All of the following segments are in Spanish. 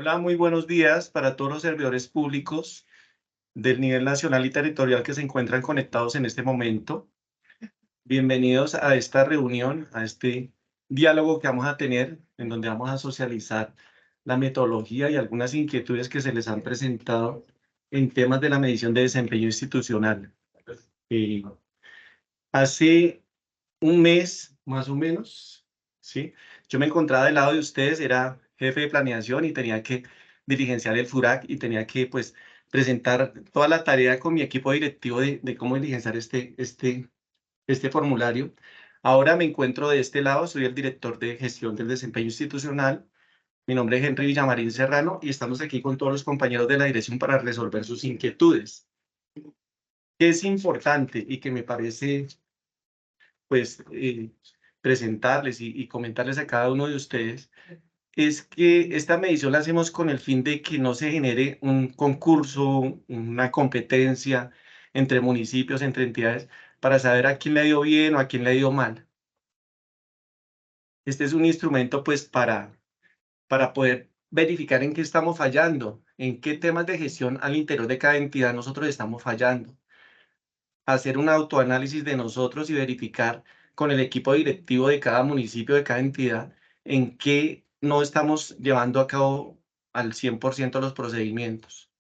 Hola, muy buenos días para todos los servidores públicos del nivel nacional y territorial que se encuentran conectados en este momento. Bienvenidos a esta reunión, a este diálogo que vamos a tener, en donde vamos a socializar la metodología y algunas inquietudes que se les han presentado en temas de la medición de desempeño institucional. Eh, Hace un mes, más o menos, ¿sí? Yo me encontraba del lado de ustedes, era jefe de planeación y tenía que diligenciar el FURAC y tenía que, pues, presentar toda la tarea con mi equipo directivo de cómo diligenciar este formulario. Ahora me encuentro de este lado, soy el director de gestión del desempeño institucional. Mi nombre es Henry Villamarín Serrano y estamos aquí con todos los compañeros de la dirección para resolver sus inquietudes. ¿Qué es importante y que me parece pues presentarles y comentarles a cada uno de ustedes es que esta medición la hacemos con el fin de que no se genere un concurso, una competencia entre municipios, entre entidades, para saber a quién le ha ido bien o a quién le ha ido mal. Este es un instrumento pues para poder verificar en qué estamos fallando, en qué temas de gestión al interior de cada entidad nosotros estamos fallando. Hacer un autoanálisis de nosotros y verificar con el equipo directivo de cada municipio, de cada entidad, en qué no estamos llevando a cabo al 100% los procedimientos.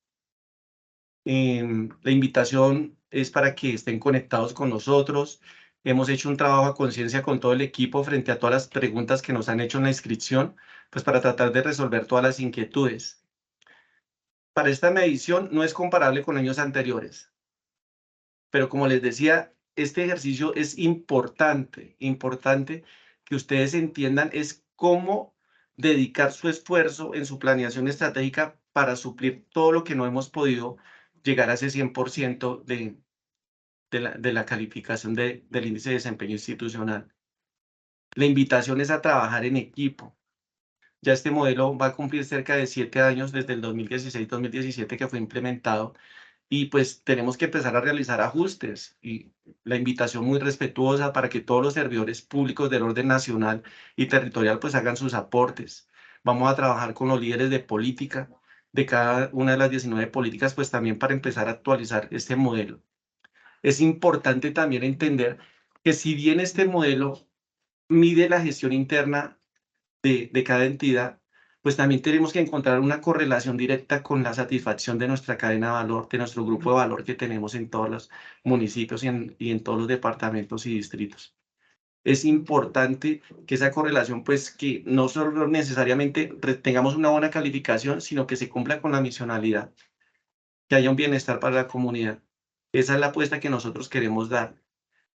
La invitación es para que estén conectados con nosotros. Hemos hecho un trabajo a conciencia con todo el equipo frente a todas las preguntas que nos han hecho en la inscripción, pues para tratar de resolver todas las inquietudes. Para esta medición no es comparable con años anteriores. Pero como les decía, este ejercicio es importante que ustedes entiendan es cómo dedicar su esfuerzo en su planeación estratégica para suplir todo lo que no hemos podido llegar a ese 100% de la calificación del índice de desempeño institucional. La invitación es a trabajar en equipo. Ya este modelo va a cumplir cerca de 7 años desde el 2016-2017 que fue implementado y pues tenemos que empezar a realizar ajustes y la invitación muy respetuosa para que todos los servidores públicos del orden nacional y territorial pues hagan sus aportes. Vamos a trabajar con los líderes de política de cada una de las 19 políticas pues también para empezar a actualizar este modelo. Es importante también entender que si bien este modelo mide la gestión interna de cada entidad, pues también tenemos que encontrar una correlación directa con la satisfacción de nuestra cadena de valor, de nuestro grupo de valor que tenemos en todos los municipios y en todos los departamentos y distritos. Es importante que esa correlación, pues que no solo necesariamente tengamos una buena calificación, sino que se cumpla con la misionalidad, que haya un bienestar para la comunidad. Esa es la apuesta que nosotros queremos dar.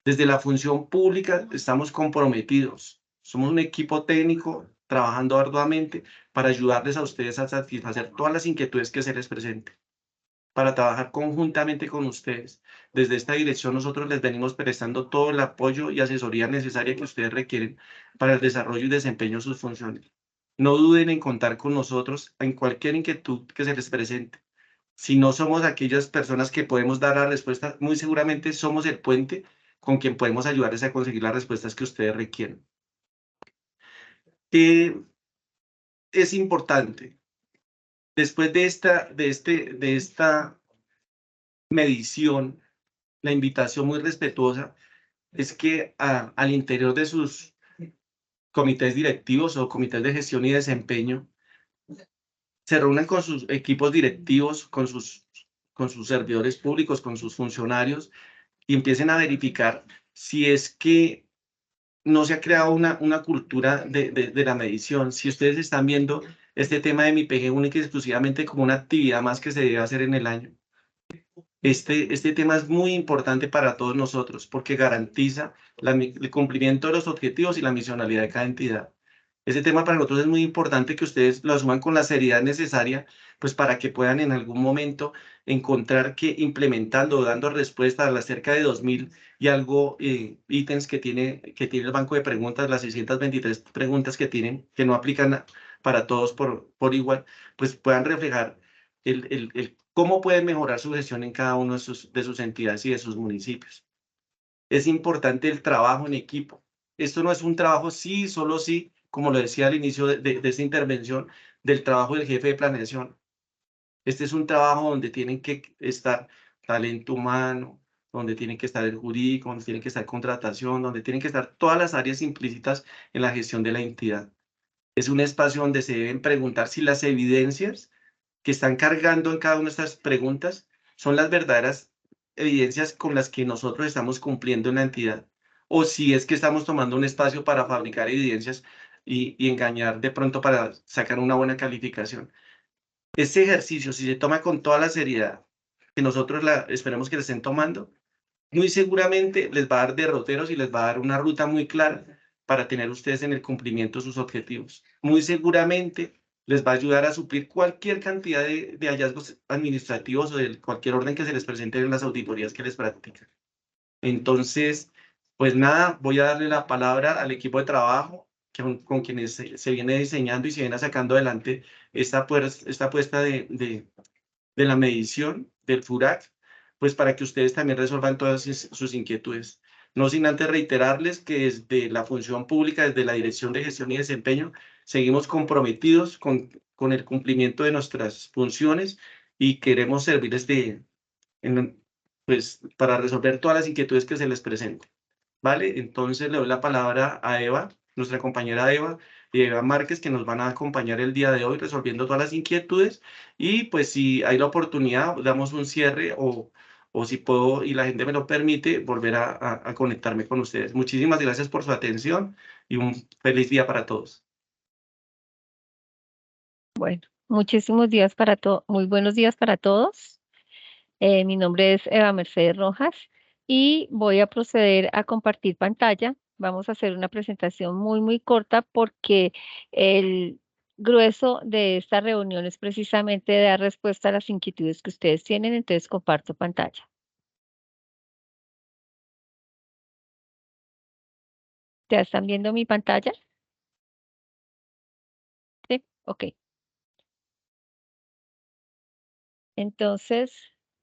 Desde la función pública estamos comprometidos. Somos un equipo técnico trabajando arduamente para ayudarles a ustedes a satisfacer todas las inquietudes que se les presenten, para trabajar conjuntamente con ustedes. Desde esta dirección nosotros les venimos prestando todo el apoyo y asesoría necesaria que ustedes requieren para el desarrollo y desempeño de sus funciones. No duden en contar con nosotros en cualquier inquietud que se les presente. Si no somos aquellas personas que podemos dar la respuesta, muy seguramente somos el puente con quien podemos ayudarles a conseguir las respuestas que ustedes requieren. Es importante, después de esta medición, la invitación muy respetuosa es que al interior de sus comités directivos o comités de gestión y desempeño, se reúnan con sus equipos directivos, con sus servidores públicos, con sus funcionarios y empiecen a verificar si es que no se ha creado una cultura de la medición. Si ustedes están viendo este tema de mi PG única y exclusivamente como una actividad más que se debe hacer en el año. Este tema es muy importante para todos nosotros porque garantiza el cumplimiento de los objetivos y la misionalidad de cada entidad. Ese tema para nosotros es muy importante que ustedes lo asuman con la seriedad necesaria, pues para que puedan en algún momento encontrar que implementando, dando respuesta a las cerca de 2000 y algo ítems que tiene el banco de preguntas, las 623 preguntas que tienen, que no aplican para todos por igual, pues puedan reflejar el cómo pueden mejorar su gestión en cada uno de sus entidades y de sus municipios. Es importante el trabajo en equipo. Esto no es un trabajo sí, solo sí, como lo decía al inicio de esta intervención, del trabajo del jefe de planeación. Este es un trabajo donde tienen que estar talento humano, donde tiene que estar el jurídico, donde tiene que estar contratación, donde tienen que estar todas las áreas implícitas en la gestión de la entidad. Es un espacio donde se deben preguntar si las evidencias que están cargando en cada una de estas preguntas son las verdaderas evidencias con las que nosotros estamos cumpliendo en la entidad, o si es que estamos tomando un espacio para fabricar evidencias y engañar de pronto para sacar una buena calificación. Este ejercicio, si se toma con toda la seriedad que nosotros esperemos que le estén tomando, muy seguramente les va a dar derroteros y les va a dar una ruta muy clara para tener ustedes en el cumplimiento de sus objetivos. Muy seguramente les va a ayudar a suplir cualquier cantidad de hallazgos administrativos o de cualquier orden que se les presente en las auditorías que les practican. Entonces, pues nada, voy a darle la palabra al equipo de trabajo con quienes se viene diseñando y se viene sacando adelante esta puesta de la medición del FURAC, pues para que ustedes también resuelvan todas sus inquietudes. No sin antes reiterarles que desde la función pública, desde la Dirección de Gestión y Desempeño, seguimos comprometidos con el cumplimiento de nuestras funciones y queremos servirles pues, para resolver todas las inquietudes que se les presenten. ¿Vale? Entonces le doy la palabra a Eva, nuestra compañera Eva, y Eva Márquez, que nos van a acompañar el día de hoy resolviendo todas las inquietudes. Y pues si hay la oportunidad, damos un cierre o si puedo y la gente me lo permite, volver a conectarme con ustedes. Muchísimas gracias por su atención y un feliz día para todos. Bueno, muchísimos días para todos, muy buenos días para todos. Mi nombre es Eva Mercedes Rojas y voy a proceder a compartir pantalla. Vamos a hacer una presentación muy corta porque el grueso de esta reunión es precisamente dar respuesta a las inquietudes que ustedes tienen, entonces comparto pantalla. ¿Ya están viendo mi pantalla? Sí, ok. Entonces,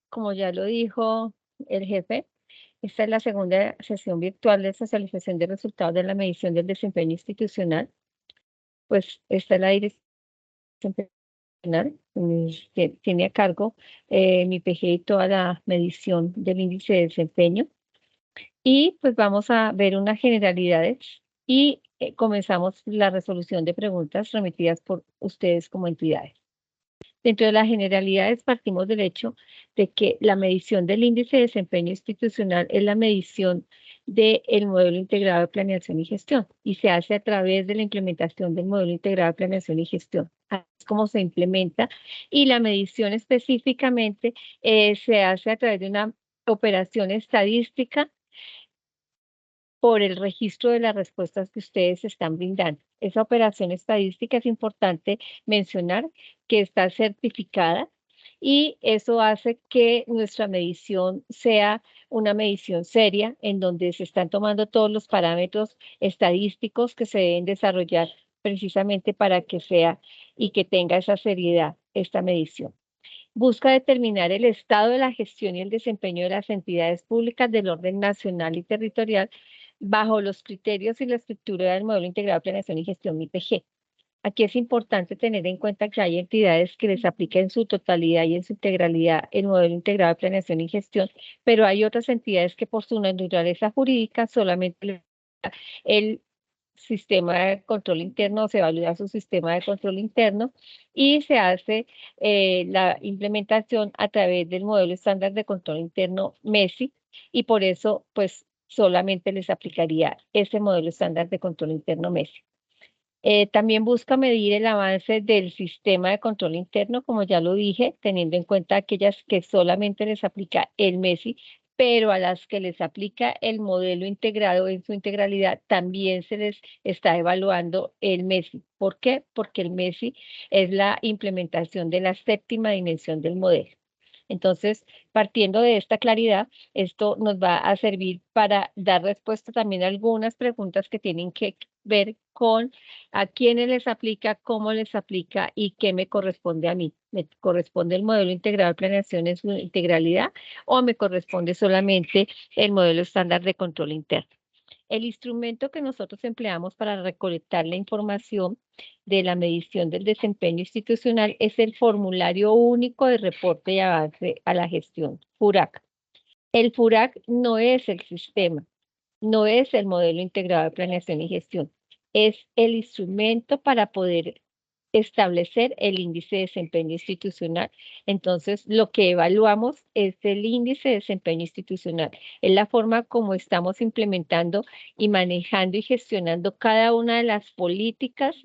como ya lo dijo el jefe, esta es la segunda sesión virtual de socialización de resultados de la medición del desempeño institucional. Pues esta es la dirección institucional, que tiene a cargo mi PG y toda la medición del índice de desempeño. Y pues vamos a ver unas generalidades y comenzamos la resolución de preguntas remitidas por ustedes como entidades. Dentro de las generalidades partimos del hecho de que la medición del índice de desempeño institucional es la medición del modelo integrado de planeación y gestión y se hace a través de la implementación del modelo integrado de planeación y gestión. Así es como se implementa y la medición específicamente se hace a través de una operación estadística por el registro de las respuestas que ustedes están brindando. Esa operación estadística es importante mencionar que está certificada y eso hace que nuestra medición sea una medición seria en donde se están tomando todos los parámetros estadísticos que se deben desarrollar precisamente para que sea y que tenga esa seriedad esta medición. Busca determinar el estado de la gestión y el desempeño de las entidades públicas del orden nacional y territorial bajo los criterios y la estructura del modelo integrado de planeación y gestión MIPG. Aquí es importante tener en cuenta que hay entidades que les aplica en su totalidad y en su integralidad el modelo integrado de planeación y gestión, pero hay otras entidades que por su naturaleza jurídica solamente el sistema de control interno, se evalúa su sistema de control interno y se hace la implementación a través del modelo estándar de control interno MESI y por eso pues solamente les aplicaría ese modelo estándar de control interno MESI. También busca medir el avance del sistema de control interno, como ya lo dije, teniendo en cuenta aquellas que solamente les aplica el MESI, pero a las que les aplica el modelo integrado en su integralidad, también se les está evaluando el MESI. ¿Por qué? Porque el MESI es la implementación de la séptima dimensión del modelo. Entonces, partiendo de esta claridad, esto nos va a servir para dar respuesta también a algunas preguntas que tienen que ver con a quiénes les aplica, cómo les aplica y qué me corresponde a mí. ¿Me corresponde el modelo integrado de planeación en su integralidad o me corresponde solamente el modelo estándar de control interno? El instrumento que nosotros empleamos para recolectar la información de la medición del desempeño institucional es el Formulario Único de Reporte y Avance a la Gestión, FURAC. El FURAC no es el sistema, no es el modelo integrado de planeación y gestión, es el instrumento para poder establecer el índice de desempeño institucional. Entonces, lo que evaluamos es el índice de desempeño institucional, es la forma como estamos implementando y manejando y gestionando cada una de las políticas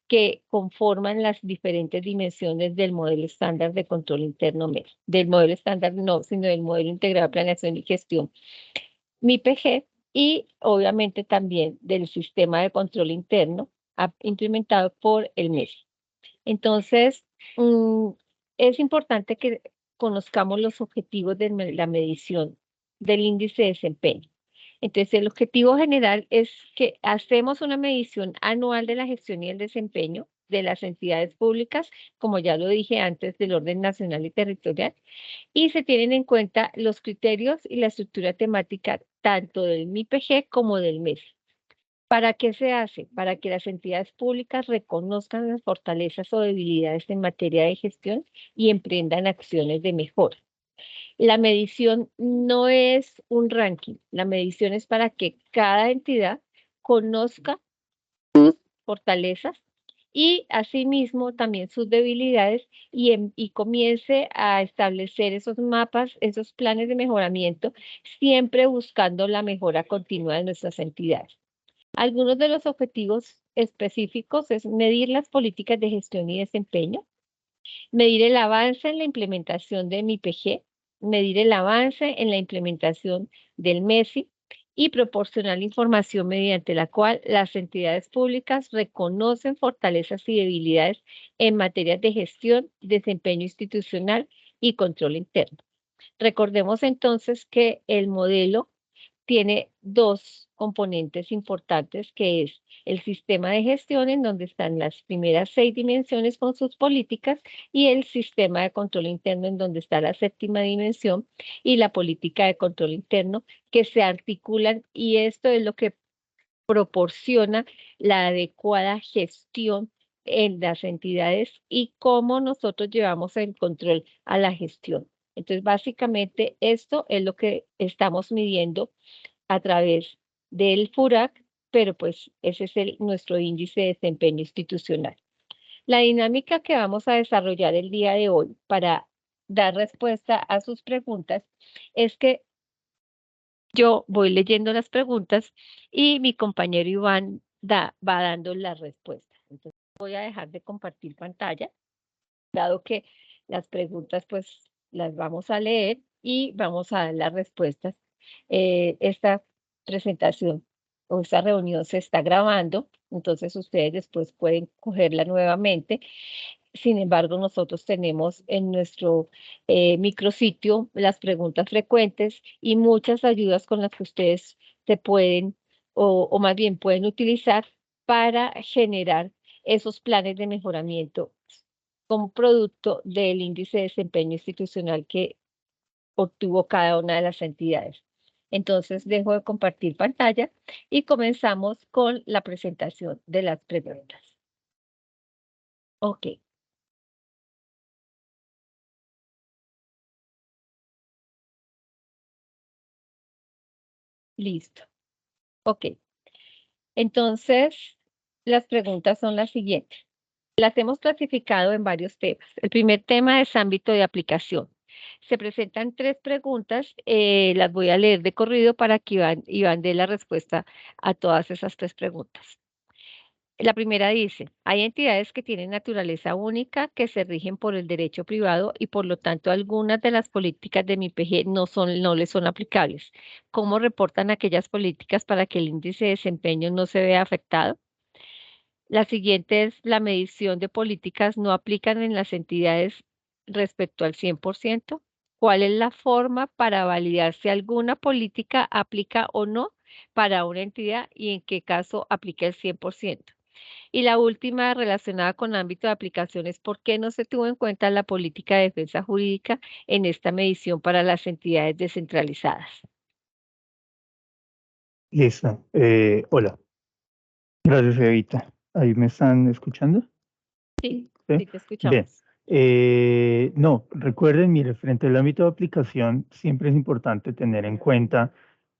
que conforman las diferentes dimensiones del modelo estándar de control interno MES, del modelo estándar no, sino del modelo integrado de planeación y gestión, MIPG, y obviamente también del sistema de control interno implementado por el MES. Entonces, es importante que conozcamos los objetivos de la medición del índice de desempeño. Entonces, el objetivo general es que hacemos una medición anual de la gestión y el desempeño de las entidades públicas, como ya lo dije antes, del orden nacional y territorial, y se tienen en cuenta los criterios y la estructura temática tanto del MIPG como del MES. ¿Para qué se hace? Para que las entidades públicas reconozcan las fortalezas o debilidades en materia de gestión y emprendan acciones de mejora. La medición no es un ranking, la medición es para que cada entidad conozca sus fortalezas y asimismo también sus debilidades y comience a establecer esos mapas, esos planes de mejoramiento, siempre buscando la mejora continua de nuestras entidades. Algunos de los objetivos específicos es medir las políticas de gestión y desempeño, medir el avance en la implementación de MIPG, medir el avance en la implementación del MESI y proporcionar información mediante la cual las entidades públicas reconocen fortalezas y debilidades en materias de gestión, desempeño institucional y control interno. Recordemos entonces que el modelo tiene dos componentes importantes, que es el sistema de gestión, en donde están las primeras 6 dimensiones con sus políticas, y el sistema de control interno, en donde está la séptima dimensión y la política de control interno, que se articulan, y esto es lo que proporciona la adecuada gestión en las entidades y cómo nosotros llevamos el control a la gestión. Entonces, básicamente, esto es lo que estamos midiendo a través del FURAC, pero pues ese es nuestro índice de desempeño institucional. La dinámica que vamos a desarrollar el día de hoy para dar respuesta a sus preguntas es que yo voy leyendo las preguntas y mi compañero Iván va dando las respuestas. Entonces voy a dejar de compartir pantalla, dado que las preguntas pues las vamos a leer y vamos a dar las respuestas. Esta presentación o esta reunión se está grabando, entonces ustedes después pueden cogerla nuevamente. Sin embargo, nosotros tenemos en nuestro micrositio las preguntas frecuentes y muchas ayudas con las que ustedes se pueden o más bien pueden utilizar para generar esos planes de mejoramiento como producto del índice de desempeño institucional que obtuvo cada una de las entidades. Entonces, dejo de compartir pantalla y comenzamos con la presentación de las preguntas. Ok. Listo. Ok. Entonces, las preguntas son las siguientes. Las hemos clasificado en varios temas. El primer tema es ámbito de aplicación. Se presentan 3 preguntas, las voy a leer de corrido para que Iván dé la respuesta a todas esas 3 preguntas. La primera dice, hay entidades que tienen naturaleza única, que se rigen por el derecho privado y por lo tanto algunas de las políticas de MIPG no les son aplicables. ¿Cómo reportan aquellas políticas para que el índice de desempeño no se vea afectado? La siguiente es la medición de políticas no aplican en las entidades respecto al 100%. ¿Cuál es la forma para validar si alguna política aplica o no para una entidad y en qué caso aplica el 100%? Y la última relacionada con ámbito de aplicación es por qué no se tuvo en cuenta la política de defensa jurídica en esta medición para las entidades descentralizadas. Listo. Hola. Gracias, Evita. ¿Ahí me están escuchando? Sí, Sí. sí te Bien. escuchamos. No, recuerden, mire, frente al ámbito de aplicación, siempre es importante tener en cuenta,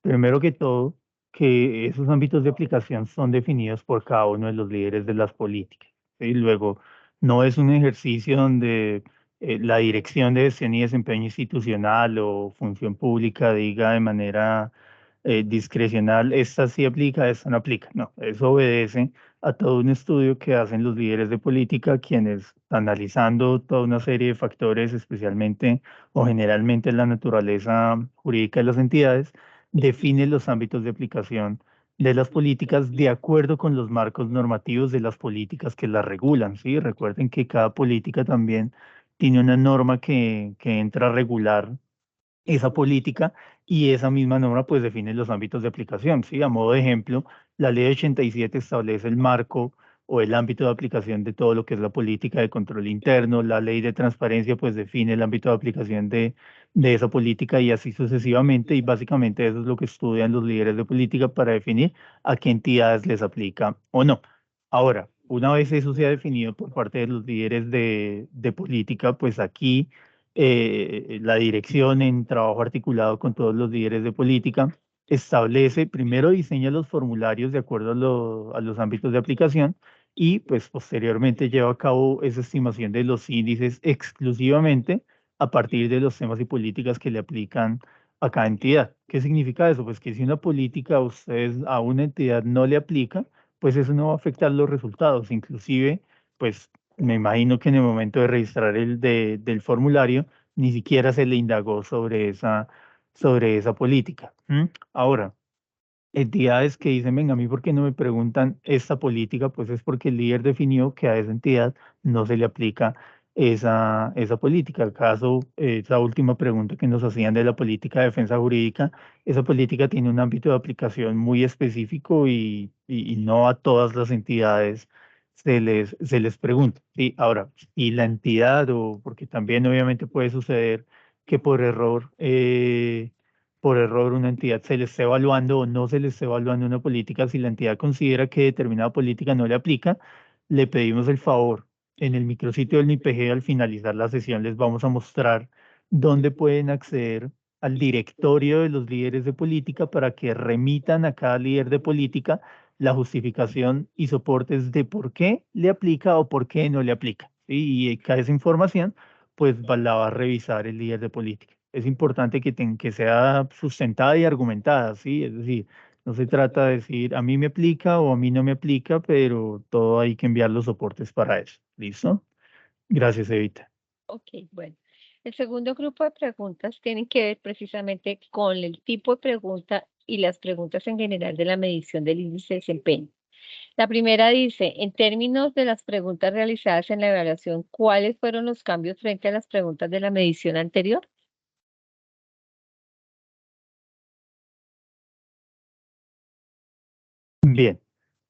primero que todo, que esos ámbitos de aplicación son definidos por cada uno de los líderes de las políticas. ¿Sí? Luego, no es un ejercicio donde la Dirección de Gestión y Desempeño Institucional o Función Pública diga de manera discrecional, esta sí aplica, esta no aplica. No, eso obedece a todo un estudio que hacen los líderes de política, quienes analizando toda una serie de factores, especialmente o generalmente la naturaleza jurídica de las entidades, definen los ámbitos de aplicación de las políticas de acuerdo con los marcos normativos de las políticas que las regulan. ¿Sí? Recuerden que cada política también tiene una norma que entra a regular esa política y esa misma norma pues define los ámbitos de aplicación. ¿Sí? A modo de ejemplo, la ley 87 establece el marco o el ámbito de aplicación de todo lo que es la política de control interno, la ley de transparencia pues define el ámbito de aplicación de esa política y así sucesivamente y básicamente eso es lo que estudian los líderes de política para definir a qué entidades les aplica o no. Ahora, una vez eso se ha definido por parte de los líderes de política, pues aquí la dirección en trabajo articulado con todos los líderes de política establece, primero diseña los formularios de acuerdo a los ámbitos de aplicación y pues posteriormente lleva a cabo esa estimación de los índices exclusivamente a partir de los temas y políticas que le aplican a cada entidad. ¿Qué significa eso? Pues que si una política a ustedes a una entidad no le aplica, pues eso no va a afectar los resultados, inclusive pues me imagino que en el momento de registrar del formulario ni siquiera se le indagó sobre esa política. ¿M? Ahora, entidades que dicen, venga, a mí, ¿por qué no me preguntan esta política? Pues es porque el líder definió que a esa entidad no se le aplica esa política. Acaso, esa última pregunta que nos hacían de la política de defensa jurídica, esa política tiene un ámbito de aplicación muy específico y no a todas las entidades se les pregunta. ¿Sí? Ahora, y la entidad, o porque también obviamente puede suceder que por error una entidad se le esté evaluando o no se le esté evaluando una política, si la entidad considera que determinada política no le aplica, le pedimos el favor. En el micrositio del MIPG, al finalizar la sesión, les vamos a mostrar dónde pueden acceder al directorio de los líderes de política para que remitan a cada líder de política la justificación y soportes de por qué le aplica o por qué no le aplica. ¿Sí? Y cada esa información pues la va a revisar el líder de política. Es importante que sea sustentada y argumentada, ¿sí? Es decir, no se trata de decir a mí me aplica o a mí no me aplica, pero todo hay que enviar los soportes para eso. ¿Listo? Gracias, Evita. Ok, bueno. El segundo grupo de preguntas tienen que ver precisamente con el tipo de pregunta y las preguntas en general de la medición del índice de desempeño. La primera dice, en términos de las preguntas realizadas en la evaluación, ¿cuáles fueron los cambios frente a las preguntas de la medición anterior? Bien.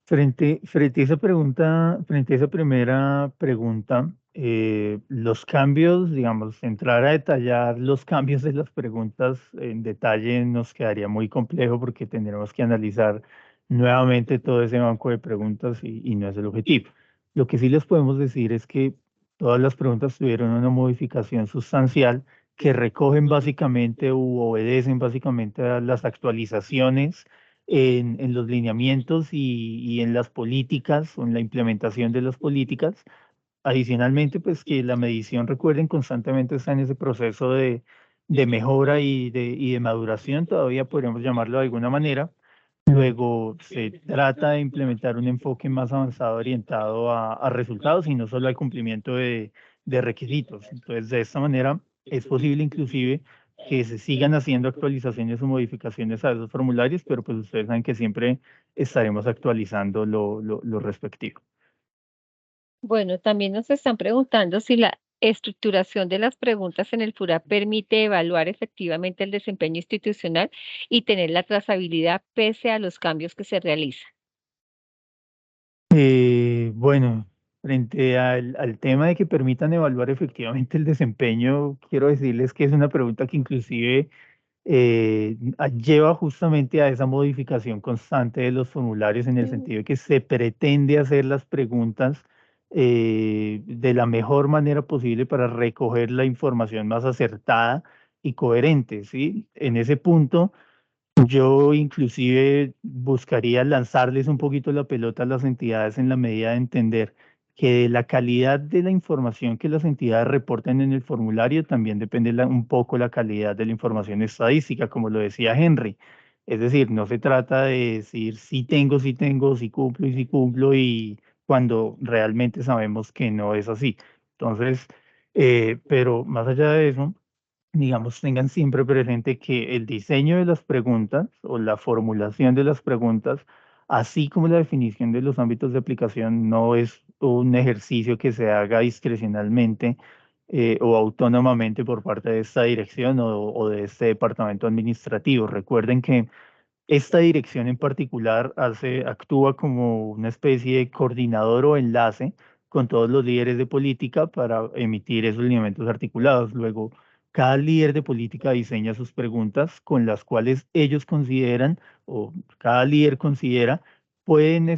Frente a esa pregunta, frente a esa primera pregunta, los cambios, digamos, entrar a detallar los cambios de las preguntas en detalle nos quedaría muy complejo porque tendremos que analizar nuevamente todo ese banco de preguntas y no es el objetivo. Lo que sí les podemos decir es que todas las preguntas tuvieron una modificación sustancial que recogen básicamente u obedecen básicamente a las actualizaciones en los lineamientos y en las políticas o en la implementación de las políticas. Adicionalmente, pues que la medición, recuerden, constantemente está en ese proceso de mejora y de maduración, todavía podríamos llamarlo de alguna manera. Luego se trata de implementar un enfoque más avanzado orientado a resultados y no solo al cumplimiento de requisitos. Entonces, de esta manera es posible inclusive que se sigan haciendo actualizaciones o modificaciones a esos formularios, pero pues ustedes saben que siempre estaremos actualizando lo respectivo. Bueno, también nos están preguntando si la estructuración de las preguntas en el FURA permite evaluar efectivamente el desempeño institucional y tener la trazabilidad pese a los cambios que se realizan. Bueno, frente al tema de que permitan evaluar efectivamente el desempeño, quiero decirles que es una pregunta que inclusive lleva justamente a esa modificación constante de los formularios en el sentido de que se pretende hacer las preguntas de la mejor manera posible para recoger la información más acertada y coherente, ¿sí? En ese punto, yo inclusive buscaría lanzarles un poquito la pelota a las entidades en la medida de entender que de la calidad de la información que las entidades reporten en el formulario también depende un poco la calidad de la información estadística, como lo decía Henry. Es decir, no se trata de decir sí tengo, sí cumplo y sí cumplo y cuando realmente sabemos que no es así. Entonces, pero más allá de eso, digamos, tengan siempre presente que el diseño de las preguntas o la formulación de las preguntas, así como la definición de los ámbitos de aplicación, no es un ejercicio que se haga discrecionalmente o autónomamente por parte de esta dirección o de este departamento administrativo. Recuerden que esta dirección en particular actúa como una especie de coordinador o enlace con todos los líderes de política para emitir esos lineamientos articulados. Luego, cada líder de política diseña sus preguntas con las cuales ellos consideran o cada líder considera pueden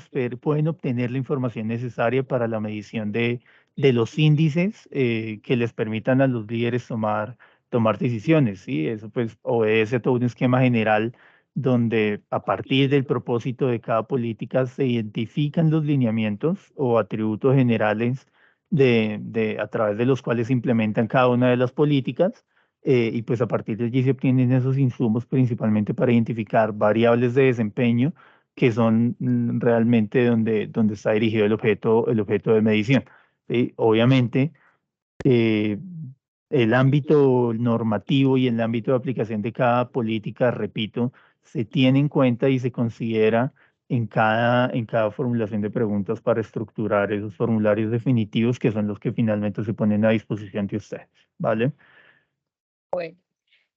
obtener la información necesaria para la medición de los índices que les permitan a los líderes tomar decisiones. ¿Sí? Eso pues obedece a todo un esquema general donde a partir del propósito de cada política se identifican los lineamientos o atributos generales a través de los cuales se implementan cada una de las políticas y pues a partir de allí se obtienen esos insumos principalmente para identificar variables de desempeño que son realmente donde está dirigido el objeto de medición. ¿Sí? Obviamente, eh, el ámbito normativo y el ámbito de aplicación de cada política, repito, se tiene en cuenta y se considera en cada formulación de preguntas para estructurar esos formularios definitivos que son los que finalmente se ponen a disposición de ustedes, ¿vale? Bueno,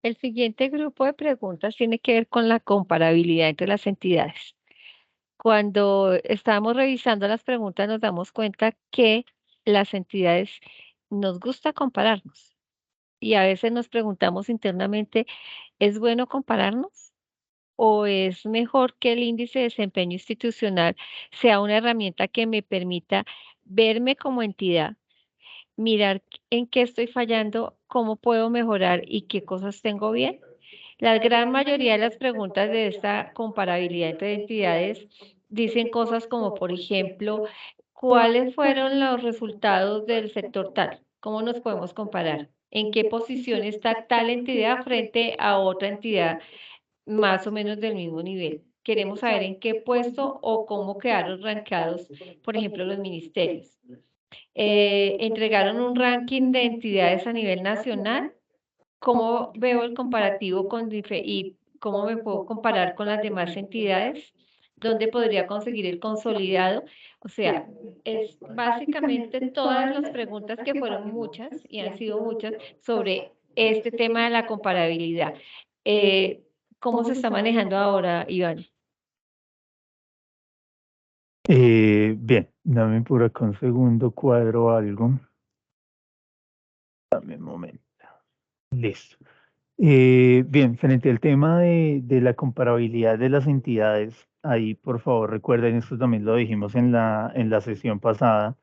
el siguiente grupo de preguntas tiene que ver con la comparabilidad entre las entidades. Cuando estábamos revisando las preguntas nos damos cuenta que las entidades nos gusta compararnos y a veces nos preguntamos internamente, ¿es bueno compararnos? ¿O es mejor que el índice de desempeño institucional sea una herramienta que me permita verme como entidad, mirar en qué estoy fallando, cómo puedo mejorar y qué cosas tengo bien? La gran mayoría de las preguntas de esta comparabilidad entre entidades dicen cosas como, por ejemplo, ¿cuáles fueron los resultados del sector tal? ¿Cómo nos podemos comparar? ¿En qué posición está tal entidad frente a otra entidad más o menos del mismo nivel? Queremos saber en qué puesto o cómo quedaron rankeados, por ejemplo, los ministerios. Entregaron un ranking de entidades a nivel nacional. ¿Cómo veo el comparativo y cómo me puedo comparar con las demás entidades? ¿Dónde podría conseguir el consolidado? O sea, es básicamente todas las preguntas que fueron muchas y han sido muchas sobre este tema de la comparabilidad. Eh, ¿Cómo se está manejando ahora, Iván? Bien, dame por acá un segundo, cuadro algo. Dame un momento. Listo. Bien, frente al tema de la comparabilidad de las entidades, ahí por favor recuerden, esto también lo dijimos en la sesión pasada,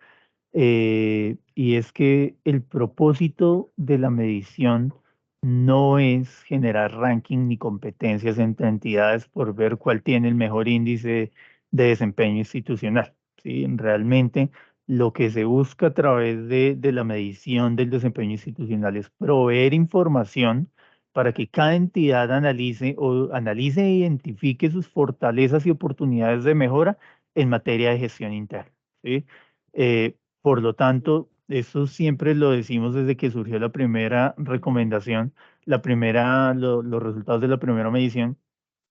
y es que el propósito de la medición no es generar ranking ni competencias entre entidades por ver cuál tiene el mejor índice de desempeño institucional. ¿Sí? Realmente lo que se busca a través de la medición del desempeño institucional es proveer información para que cada entidad analice e identifique sus fortalezas y oportunidades de mejora en materia de gestión interna. ¿Sí? Por lo tanto, eso siempre lo decimos desde que surgió la primera recomendación, los resultados de la primera medición,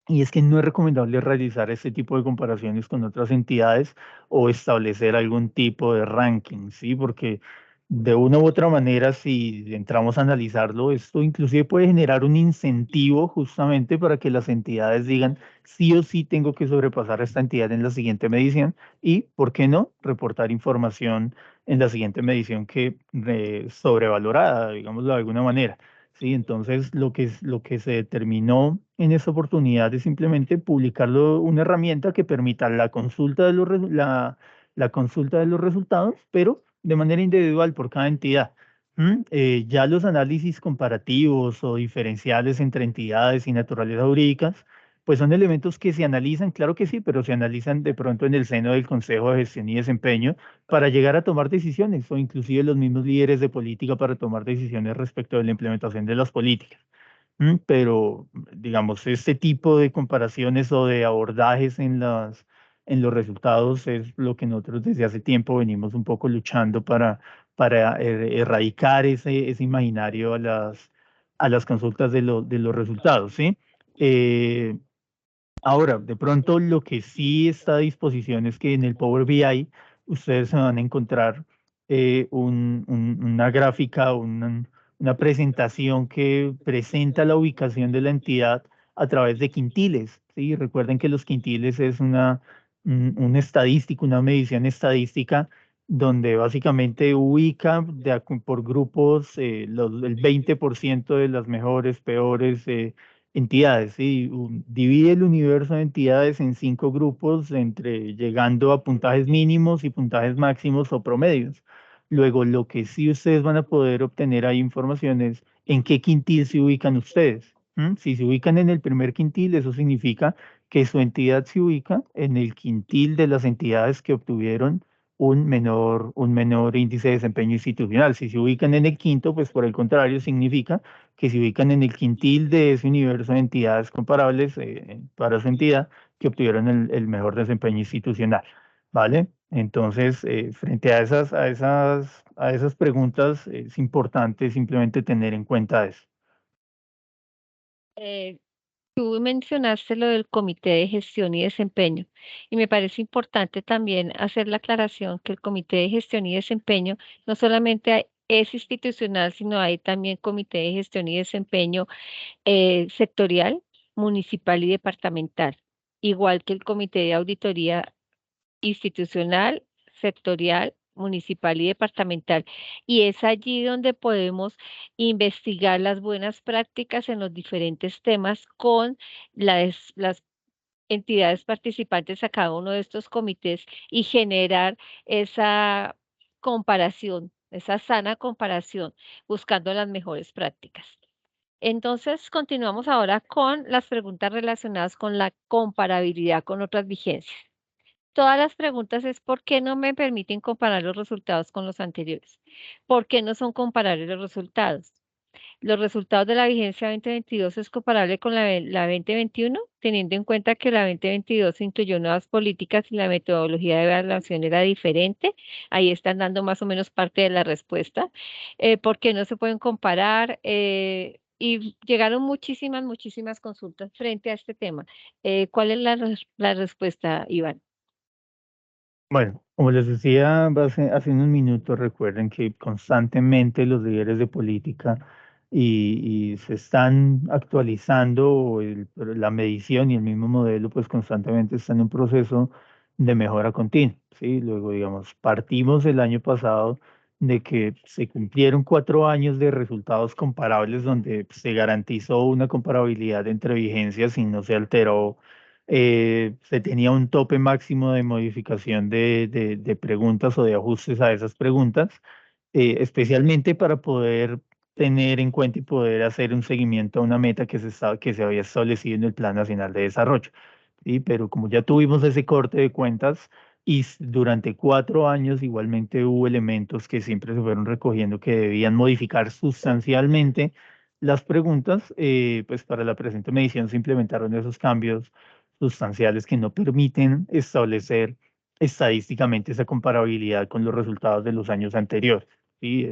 y es que no es recomendable realizar este tipo de comparaciones con otras entidades o establecer algún tipo de ranking, ¿sí? Porque de una u otra manera, si entramos a analizarlo, esto inclusive puede generar un incentivo justamente para que las entidades digan, sí o sí tengo que sobrepasar a esta entidad en la siguiente medición y, ¿por qué no?, reportar información en la siguiente medición que sobrevalorada, digámoslo de alguna manera. ¿sí? Entonces, lo que se determinó en esta oportunidad es simplemente publicarlo, una herramienta que permita la consulta de la consulta de los resultados, pero de manera individual por cada entidad. Ya los análisis comparativos o diferenciales entre entidades y naturaleza jurídicas, pues son elementos que se analizan, claro que sí, pero se analizan de pronto en el seno del Consejo de Gestión y Desempeño para llegar a tomar decisiones, o inclusive los mismos líderes de política para tomar decisiones respecto de la implementación de las políticas. Pero, digamos, este tipo de comparaciones o de abordajes en los resultados es lo que nosotros desde hace tiempo venimos un poco luchando para erradicar ese imaginario a las consultas de los resultados, ¿sí? Eh, Ahora, de pronto lo que sí está a disposición es que en el Power BI ustedes se van a encontrar una gráfica, una presentación que presenta la ubicación de la entidad a través de quintiles, ¿sí? Recuerden que los quintiles es una estadística, una medición estadística donde básicamente ubica por grupos el 20% de las mejores, peores, entidades, ¿sí? Divide el universo de entidades en 5 grupos, llegando a puntajes mínimos y puntajes máximos o promedios. Luego, lo que sí ustedes van a poder obtener ahí información es en qué quintil se ubican ustedes. Si se ubican en el primer quintil, eso significa que su entidad se ubica en el quintil de las entidades que obtuvieron un menor índice de desempeño institucional. Si se ubican en el quinto, pues por el contrario, significa que se ubican en el quintil de ese universo de entidades comparables para su entidad que obtuvieron el mejor desempeño institucional, ¿vale? Entonces, frente a esas preguntas, es importante simplemente tener en cuenta eso. Eh, Tú mencionaste lo del Comité de Gestión y Desempeño y me parece importante también hacer la aclaración que el Comité de Gestión y Desempeño no solamente es institucional, sino hay también Comité de Gestión y Desempeño sectorial, municipal y departamental, igual que el Comité de Auditoría institucional, sectorial, municipal y departamental. Y es allí donde podemos investigar las buenas prácticas en los diferentes temas con las entidades participantes a cada uno de estos comités y generar esa comparación, esa sana comparación, buscando las mejores prácticas. Entonces, continuamos ahora con las preguntas relacionadas con la comparabilidad con otras vigencias. Todas las preguntas es ¿por qué no me permiten comparar los resultados con los anteriores? ¿Por qué no son comparables los resultados? Los resultados de la vigencia 2022 es comparable con la 2021, teniendo en cuenta que la 2022 incluyó nuevas políticas y la metodología de evaluación era diferente. Ahí están dando más o menos parte de la respuesta. ¿Por qué no se pueden comparar? Y llegaron muchísimas consultas frente a este tema. ¿Cuál es la respuesta, Iván? Bueno, como les decía hace unos minutos, recuerden que constantemente los líderes de política y se están actualizando la medición y el mismo modelo, pues constantemente está en un proceso de mejora continua, ¿sí? Luego, digamos, partimos el año pasado de que se cumplieron 4 años de resultados comparables donde se garantizó una comparabilidad entre vigencias y no se alteró, se tenía un tope máximo de modificación de preguntas o de ajustes a esas preguntas, especialmente para poder tener en cuenta y poder hacer un seguimiento a una meta que se había establecido en el Plan Nacional de Desarrollo. ¿Sí? Pero como ya tuvimos ese corte de cuentas y durante 4 años igualmente hubo elementos que siempre se fueron recogiendo que debían modificar sustancialmente las preguntas, pues para la presente medición se implementaron esos cambios sustanciales que no permiten establecer estadísticamente esa comparabilidad con los resultados de los años anteriores. ¿Sí?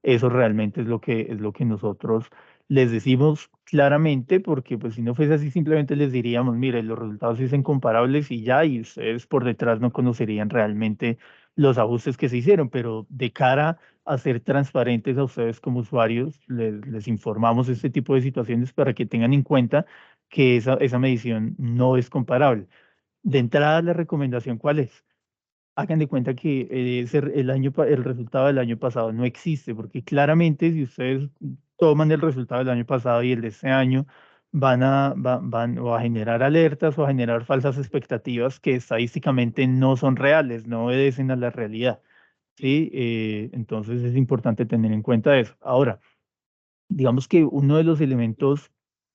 Eso realmente es lo que nosotros les decimos claramente, porque pues si no fuese así, simplemente les diríamos, mire, los resultados sí son comparables y ya, y ustedes por detrás no conocerían realmente los ajustes que se hicieron, pero de cara a ser transparentes a ustedes como usuarios, les informamos este tipo de situaciones para que tengan en cuenta que esa medición no es comparable. De entrada, la recomendación, ¿cuál es? Hagan de cuenta que el resultado del año pasado no existe, porque claramente si ustedes toman el resultado del año pasado y el de este año, van o a generar alertas o a generar falsas expectativas que estadísticamente no son reales, no obedecen a la realidad. ¿Sí? Entonces es importante tener en cuenta eso. Ahora, digamos que uno de los elementos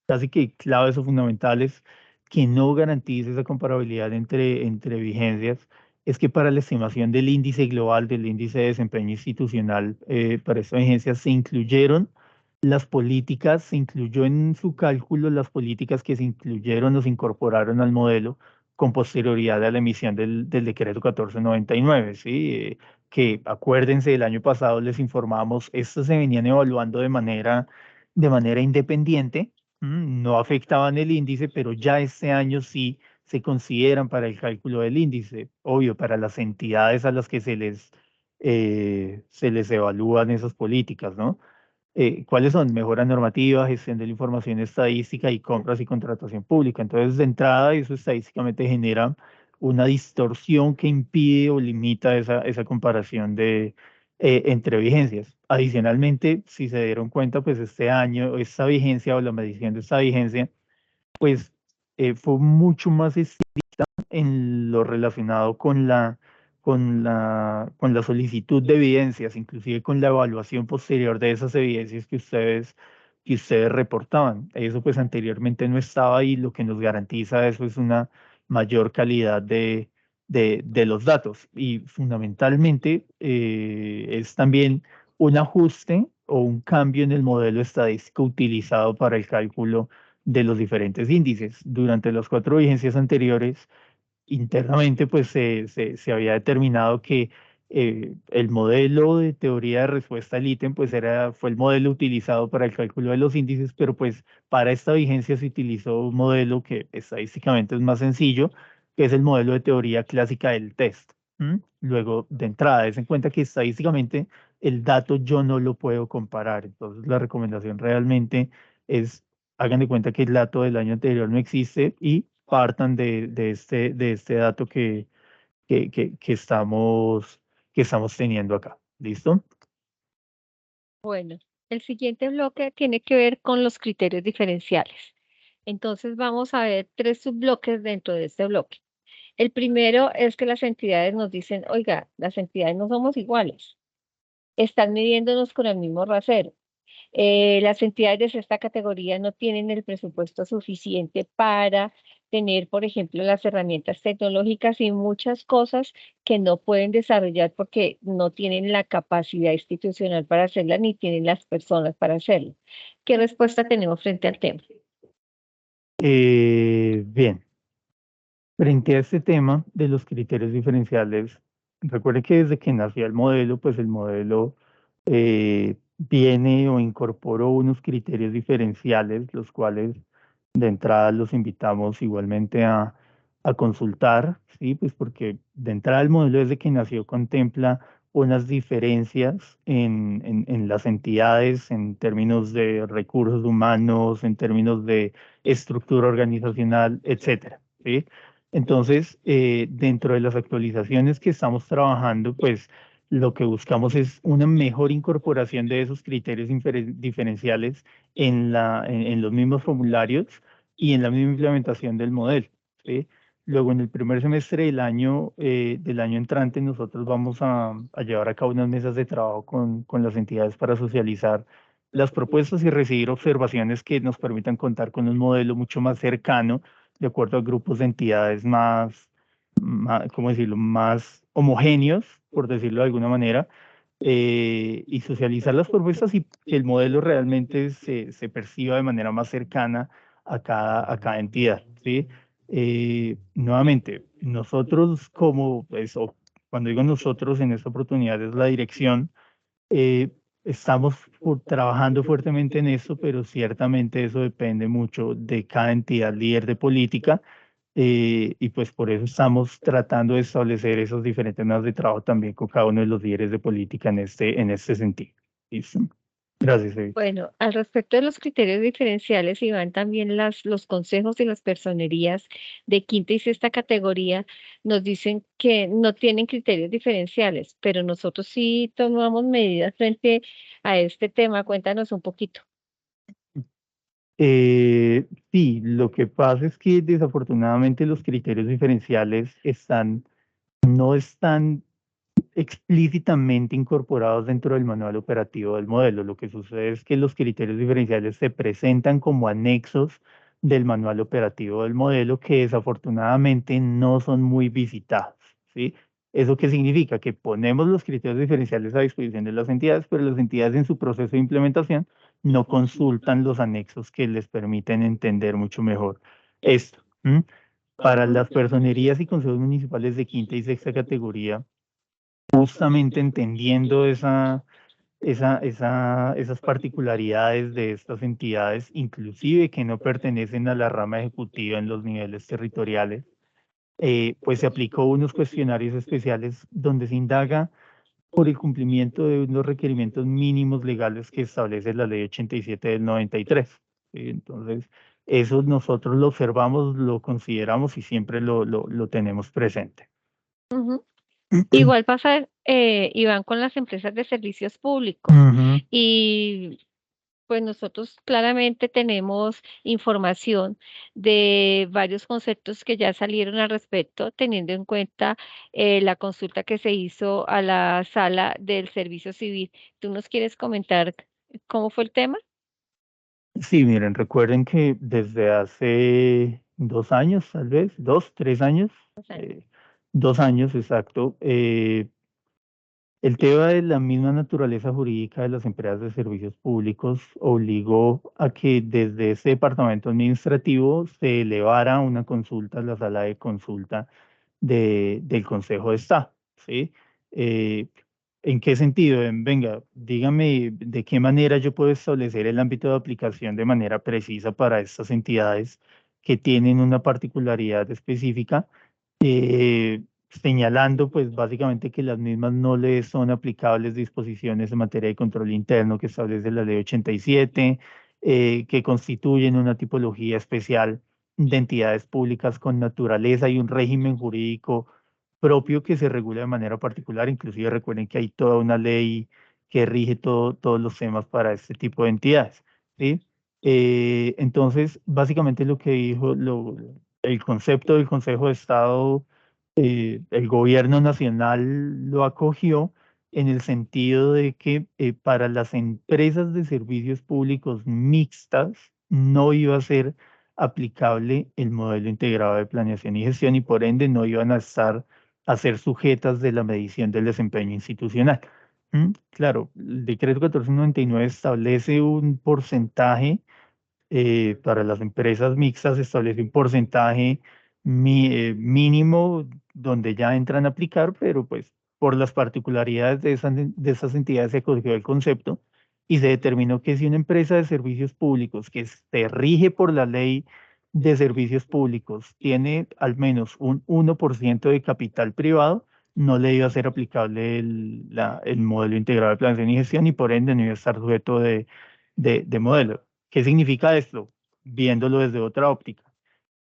casi que claves o fundamentales que no garantiza esa comparabilidad entre vigencias es que para la estimación del índice global, del índice de desempeño institucional, para esta vigencia se incluyeron las políticas, se incluyó en su cálculo las políticas que se incluyeron o se incorporaron al modelo con posterioridad a la emisión del decreto 1499, ¿sí? Que acuérdense, el año pasado les informamos, estos se venían evaluando de manera independiente, no afectaban el índice, pero ya este año sí se consideran para el cálculo del índice. Obvio, para las entidades a las que se les evalúan esas políticas, ¿no? ¿Cuáles son? Mejora normativa, gestión de la información estadística y compras y contratación pública. Entonces, de entrada, eso estadísticamente genera una distorsión que impide o limita esa comparación entre vigencias. Adicionalmente, si se dieron cuenta, pues este año, esta vigencia o la medición de esta vigencia, pues fue mucho más en lo relacionado con la solicitud de evidencias, inclusive con la evaluación posterior de esas evidencias que ustedes reportaban. Eso pues anteriormente no estaba y lo que nos garantiza eso es una mayor calidad de los datos. Y fundamentalmente es también un ajuste o un cambio en el modelo estadístico utilizado para el cálculo de los diferentes índices. Durante las 4 vigencias anteriores, internamente pues se había determinado que el modelo de teoría de respuesta al ítem pues fue el modelo utilizado para el cálculo de los índices, pero pues para esta vigencia se utilizó un modelo que estadísticamente es más sencillo, que es el modelo de teoría clásica del test. Luego, de entrada, des en cuenta que estadísticamente el dato yo no lo puedo comparar, entonces la recomendación realmente es hagan de cuenta que el dato del año anterior no existe y partan de este dato que estamos teniendo acá. ¿Listo? Bueno, el siguiente bloque tiene que ver con los criterios diferenciales. Entonces vamos a ver 3 subbloques dentro de este bloque. El primero es que las entidades nos dicen, oiga, las entidades no somos iguales, están midiéndonos con el mismo rasero. Las entidades de esta categoría no tienen el presupuesto suficiente para tener, por ejemplo, las herramientas tecnológicas y muchas cosas que no pueden desarrollar porque no tienen la capacidad institucional para hacerla ni tienen las personas para hacerlo. ¿Qué respuesta tenemos frente al tema? Bien, frente a este tema de los criterios diferenciales, recuerde que desde que nació el modelo, pues el modelo viene o incorporó unos criterios diferenciales, los cuales de entrada los invitamos igualmente a consultar, ¿sí? Pues porque de entrada el modelo desde que nació contempla unas diferencias en las entidades en términos de recursos humanos, en términos de estructura organizacional, etcétera, ¿sí? Entonces, dentro de las actualizaciones que estamos trabajando, pues lo que buscamos es una mejor incorporación de esos criterios diferenciales en los mismos formularios y en la misma implementación del modelo, ¿sí? Luego, en el primer semestre del año entrante, nosotros vamos a llevar a cabo unas mesas de trabajo con las entidades para socializar las propuestas y recibir observaciones que nos permitan contar con un modelo mucho más cercano, de acuerdo a grupos de entidades ¿cómo decirlo?, más homogéneos, por decirlo de alguna manera, y socializar las propuestas y que el modelo realmente se perciba de manera más cercana a cada entidad, ¿sí? Nuevamente, nosotros o cuando digo nosotros en esta oportunidad es la dirección, eh, estamos trabajando fuertemente en eso, pero ciertamente eso depende mucho de cada entidad líder de política, y pues por eso estamos tratando de establecer esos diferentes medios de trabajo también con cada uno de los líderes de política en este sentido. ¿Listo? Gracias, Evi. Bueno, al respecto de los criterios diferenciales, y van también los consejos y las personerías de quinta y sexta categoría, nos dicen que no tienen criterios diferenciales, pero nosotros sí tomamos medidas frente a este tema. Cuéntanos un poquito. Sí, lo que pasa es que desafortunadamente los criterios diferenciales no están explícitamente incorporados dentro del manual operativo del modelo. Lo que sucede es que los criterios diferenciales se presentan como anexos del manual operativo del modelo que desafortunadamente no son muy visitados, ¿sí? ¿Eso qué significa? Que ponemos los criterios diferenciales a disposición de las entidades, pero las entidades en su proceso de implementación no consultan los anexos que les permiten entender mucho mejor esto. Para las personerías y consejos municipales de quinta y sexta categoría, justamente entendiendo esas particularidades de estas entidades, inclusive que no pertenecen a la rama ejecutiva en los niveles territoriales, pues se aplicó unos cuestionarios especiales donde se indaga por el cumplimiento de unos requerimientos mínimos legales que establece la Ley 87 del 93. ¿Sí? Entonces, eso nosotros lo observamos, lo consideramos y siempre lo tenemos presente. Ujú. Igual pasa, Iván, con las empresas de servicios públicos. Ujú. Y pues nosotros claramente tenemos información de varios conceptos que ya salieron al respecto, teniendo en cuenta la consulta que se hizo a la sala del servicio civil. ¿Tú nos quieres comentar cómo fue el tema? Sí, miren, recuerden que desde hace 2 años, tal vez, 2, 3 años, O sea, 2 años exacto, el tema de la misma naturaleza jurídica de las empresas de servicios públicos obligó a que desde ese departamento administrativo se elevara una consulta a la sala de consulta del Consejo de Estado, ¿sí? Eh, ¿En qué sentido? Venga, dígame de qué manera yo puedo establecer el ámbito de aplicación de manera precisa para estas entidades que tienen una particularidad específica, señalando pues básicamente que las mismas no les son aplicables disposiciones en materia de control interno que establece la Ley 87, que constituyen una tipología especial de entidades públicas con naturaleza y un régimen jurídico propio que se regula de manera particular. Inclusive recuerden que hay toda una ley que rige todos los temas para este tipo de entidades, ¿sí? Entonces, básicamente lo que dijo el concepto del Consejo de Estado, el gobierno nacional lo acogió en el sentido de que para las empresas de servicios públicos mixtas no iba a ser aplicable el modelo integrado de planeación y gestión y por ende no iban a ser sujetas de la medición del desempeño institucional. Claro, el decreto 1499 establece un porcentaje para las empresas mixtas, establece un porcentaje mínimo donde ya entran a aplicar, pero pues por las particularidades de esas entidades se acogió el concepto y se determinó que si una empresa de servicios públicos que se rige por la ley de servicios públicos tiene al menos un 1% de capital privado, no le iba a ser aplicable el modelo integrado de planeación y gestión y por ende no iba a estar sujeto de modelo. ¿Qué significa esto? Viéndolo desde otra óptica,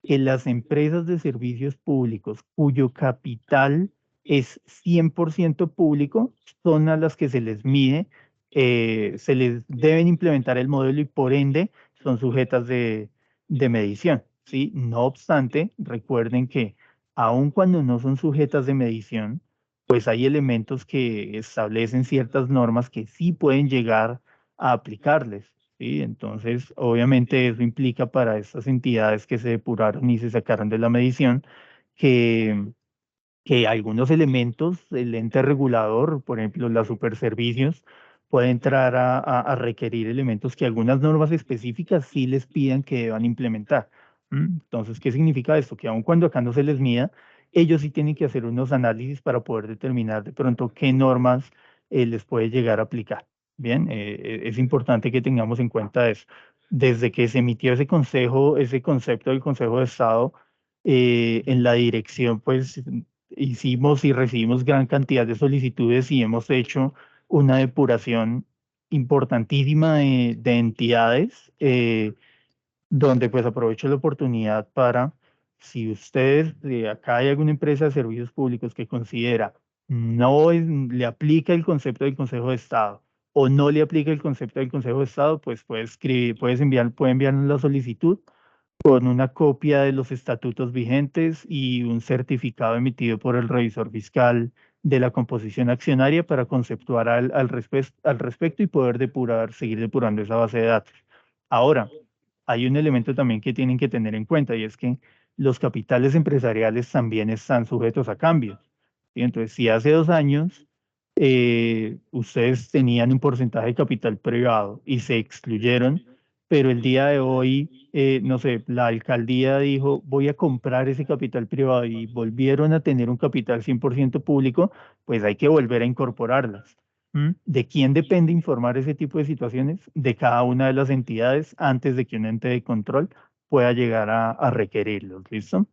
que las empresas de servicios públicos cuyo capital es 100% público son a las que se les mide, se les deben implementar el modelo y por ende son sujetas de medición, ¿sí? No obstante, recuerden que aun cuando no son sujetas de medición, pues hay elementos que establecen ciertas normas que sí pueden llegar a aplicarles. ¿Sí? Entonces, obviamente eso implica para estas entidades que se depuraron y se sacaron de la medición que, que algunos elementos, el ente regulador, por ejemplo, las superservicios, puede entrar a requerir elementos que algunas normas específicas sí les pidan que deban implementar. Entonces, ¿qué significa esto? Que aun cuando acá no se les mida, ellos sí tienen que hacer unos análisis para poder determinar de pronto qué normas les puede llegar a aplicar. Bien, es importante que tengamos en cuenta eso. Desde que se emitió ese consejo, ese concepto del Consejo de Estado, en la dirección, pues hicimos y recibimos gran cantidad de solicitudes y hemos hecho una depuración importantísima de entidades, donde pues aprovecho la oportunidad para, si ustedes, acá hay alguna empresa de servicios públicos que considera no le aplica el concepto del Consejo de Estado o no le aplica el concepto del Consejo de Estado, pues puede enviarnos la solicitud con una copia de los estatutos vigentes y un certificado emitido por el revisor fiscal de la composición accionaria para conceptuar al respecto y poder seguir depurando esa base de datos. Ahora, hay un elemento también que tienen que tener en cuenta y es que los capitales empresariales también están sujetos a cambios. ¿Sí? Entonces, si hace 2 años ustedes tenían un porcentaje de capital privado y se excluyeron, pero el día de hoy, no sé, la alcaldía dijo, voy a comprar ese capital privado y volvieron a tener un capital 100% público, pues hay que volver a incorporarlas. ¿Mm? ¿De quién depende informar ese tipo de situaciones? De cada una de las entidades antes de que un ente de control pueda llegar a requerirlos. ¿Listo?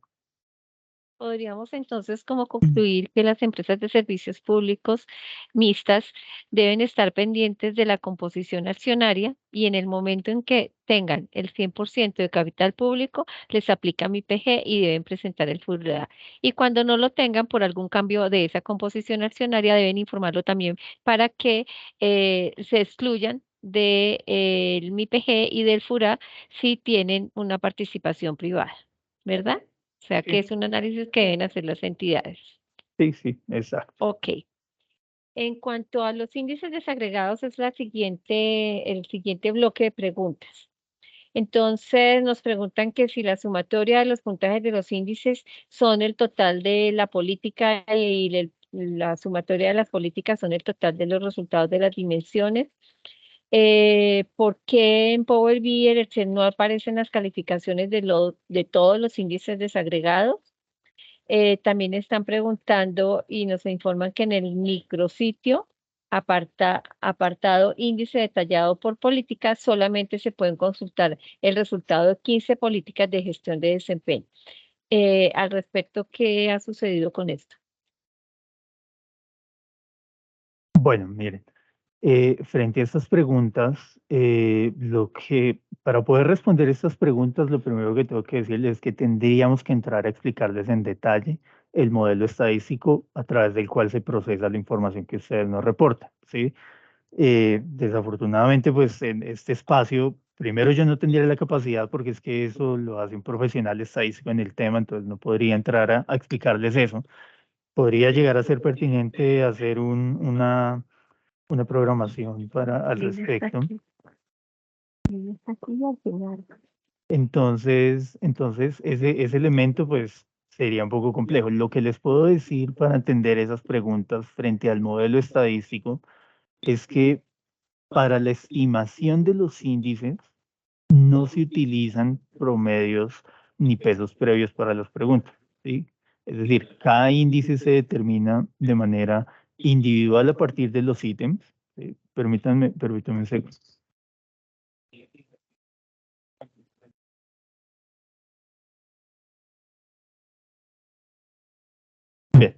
Podríamos entonces como concluir que las empresas de servicios públicos mixtas deben estar pendientes de la composición accionaria y en el momento en que tengan el 100% de capital público, les aplica mi IPG y deben presentar el FURA. Y cuando no lo tengan por algún cambio de esa composición accionaria, deben informarlo también para que se excluyan de el MIPG y del FURA si tienen una participación privada, ¿verdad? O sea que Sí, es un análisis que deben hacer las entidades. sí, sí, exacto. Ok. En cuanto a los índices desagregados, es el siguiente bloque de preguntas. Entonces, nos preguntan que si la sumatoria de los puntajes de los índices son el total de la política y la sumatoria de las políticas son el total de los resultados de las dimensiones. ¿Por qué en Power BI y en Excel no aparecen las calificaciones de todos los índices desagregados? También están preguntando y nos informan que en el micrositio apartado índice detallado por política solamente se pueden consultar el resultado de 15 políticas de gestión de desempeño. Al respecto, ¿qué ha sucedido con esto? Bueno, miren. Frente a estas preguntas, para poder responder estas preguntas, lo primero que tengo que decirles es que tendríamos que entrar a explicarles en detalle el modelo estadístico a través del cual se procesa la información que ustedes nos reportan, ¿sí? Desafortunadamente, pues en este espacio, primero yo no tendría la capacidad porque es que eso lo hace un profesional estadístico en el tema, entonces no podría entrar a explicarles eso. Podría llegar a ser pertinente hacer una programación al respecto. Entonces ese elemento pues sería un poco complejo. Lo que les puedo decir para entender esas preguntas frente al modelo estadístico es que para la estimación de los índices no se utilizan promedios ni pesos previos para las preguntas, ¿sí? Es decir, cada índice se determina de manera individual a partir de los ítems. ¿Sí? Permítanme un segundo. Bien,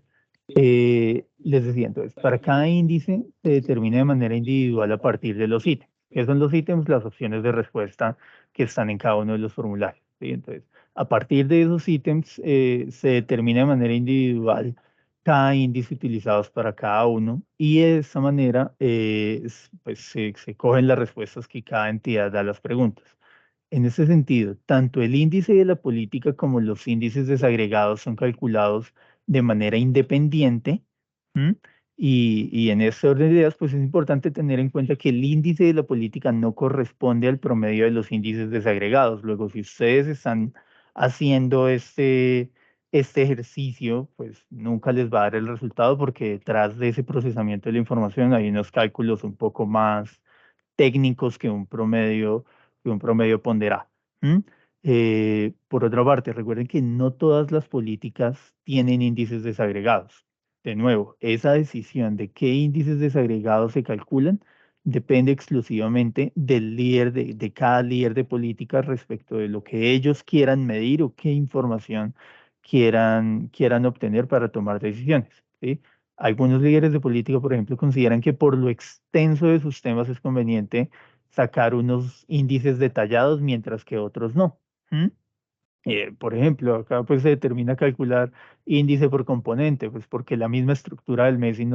les decía entonces, para cada índice se determina de manera individual a partir de los ítems. ¿Qué son los ítems? Las opciones de respuesta que están en cada uno de los formularios. ¿Sí? Entonces, a partir de esos ítems se determina de manera individual cada índice utilizados para cada uno y de esa manera pues, se cogen las respuestas que cada entidad da a las preguntas. En ese sentido, tanto el índice de la política como los índices desagregados son calculados de manera independiente. ¿M? Y en este orden de ideas, pues es importante tener en cuenta que el índice de la política no corresponde al promedio de los índices desagregados. Luego, si ustedes están haciendo este ejercicio, pues nunca les va a dar el resultado porque detrás de ese procesamiento de la información hay unos cálculos un poco más técnicos que un promedio ponderado. ¿M? Por otra parte, recuerden que no todas las políticas tienen índices desagregados. De nuevo, esa decisión de qué índices desagregados se calculan depende exclusivamente del líder de cada líder de política respecto de lo que ellos quieran medir o qué información quieran obtener para tomar decisiones. ¿Sí? Algunos líderes de política, por ejemplo, consideran que por lo extenso de sus temas es conveniente sacar unos índices detallados, mientras que otros no. ¿Mm? Por ejemplo, acá pues se determina calcular índice por componente, pues porque la misma estructura del MESI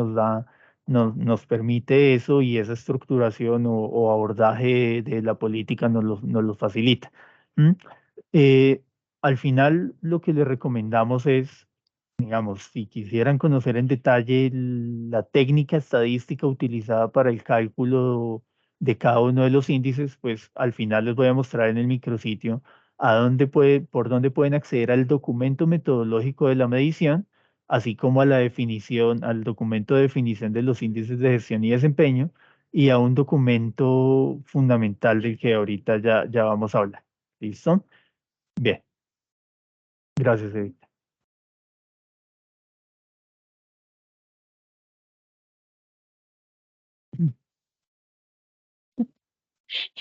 nos permite eso y esa estructuración o abordaje de la política nos lo facilita. ¿M? Eh, Al final, lo que le recomendamos es, digamos, si quisieran conocer en detalle la técnica estadística utilizada para el cálculo de cada uno de los índices, pues al final les voy a mostrar en el micrositio por dónde pueden acceder al documento metodológico de la medición, así como a la definición, al documento de definición de los índices de gestión y desempeño, y a un documento fundamental del que ahorita ya vamos a hablar. ¿Listo? Bien, gracias, Edith.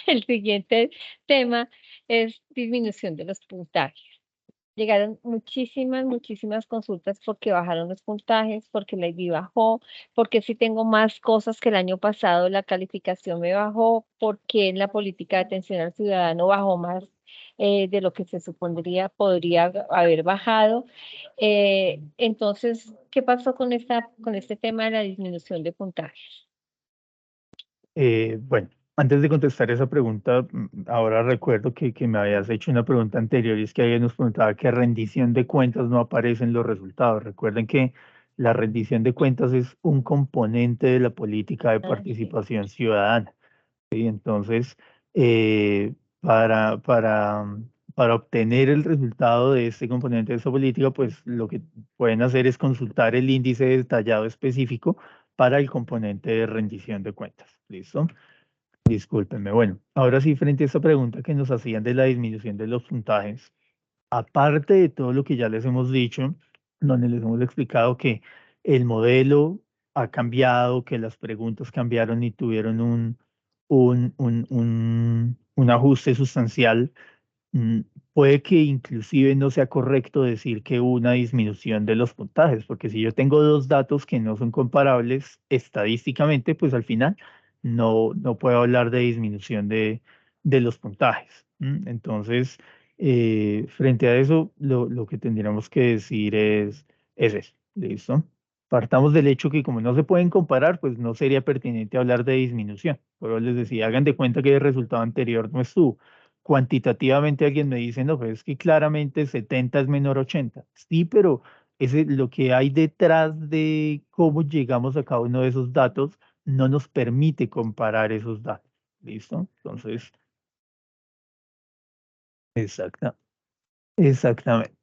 El siguiente tema es disminución de los puntajes. Llegaron muchísimas consultas porque bajaron los puntajes, porque la IB bajó, porque si tengo más cosas que el año pasado, la calificación me bajó, porque en la política de atención al ciudadano bajó más de lo que se supondría podría haber bajado. Entonces, ¿qué pasó con con este tema de la disminución de puntajes? Bueno, antes de contestar esa pregunta, ahora recuerdo que me habías hecho una pregunta anterior y es que alguien nos preguntaba que rendición de cuentas no aparece en los resultados. Recuerden que la rendición de cuentas es un componente de la política de Ah, sí. participación ciudadana. ¿Sí? Entonces, eh, para, para, para obtener el resultado de este componente de esa política, pues lo que pueden hacer es consultar el índice detallado específico para el componente de rendición de cuentas. ¿Listo? Discúlpenme. Bueno, ahora sí, frente a esta pregunta que nos hacían de la disminución de los puntajes, aparte de todo lo que ya les hemos dicho, donde les hemos explicado que el modelo ha cambiado, que las preguntas cambiaron y tuvieron un ajuste sustancial. Mm, Puede que inclusive no sea correcto decir que hubo una disminución de los puntajes, porque si yo tengo dos datos que no son comparables estadísticamente, pues al final no puedo hablar de disminución de los puntajes. Entonces, frente a eso, lo que tendríamos que decir es eso, ¿listo? Partamos del hecho que como no se pueden comparar, pues no sería pertinente hablar de disminución. Pero les decía, hagan de cuenta que el resultado anterior no estuvo. Cuantitativamente alguien me dice, no, pues es que claramente 70 es menor a 80. Sí, pero lo que hay detrás de cómo llegamos a cada uno de esos datos no nos permite comparar esos datos. ¿Listo? Entonces, exacta, exactamente.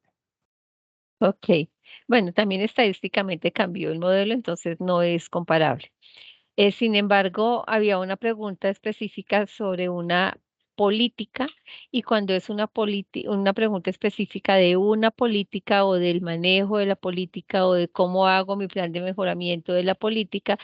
Ok. Bueno, también estadísticamente cambió el modelo, entonces no es comparable. Sin embargo, había una pregunta específica sobre una política y cuando es una pregunta específica de una política o del manejo de la política o de cómo hago mi plan de mejoramiento de la política,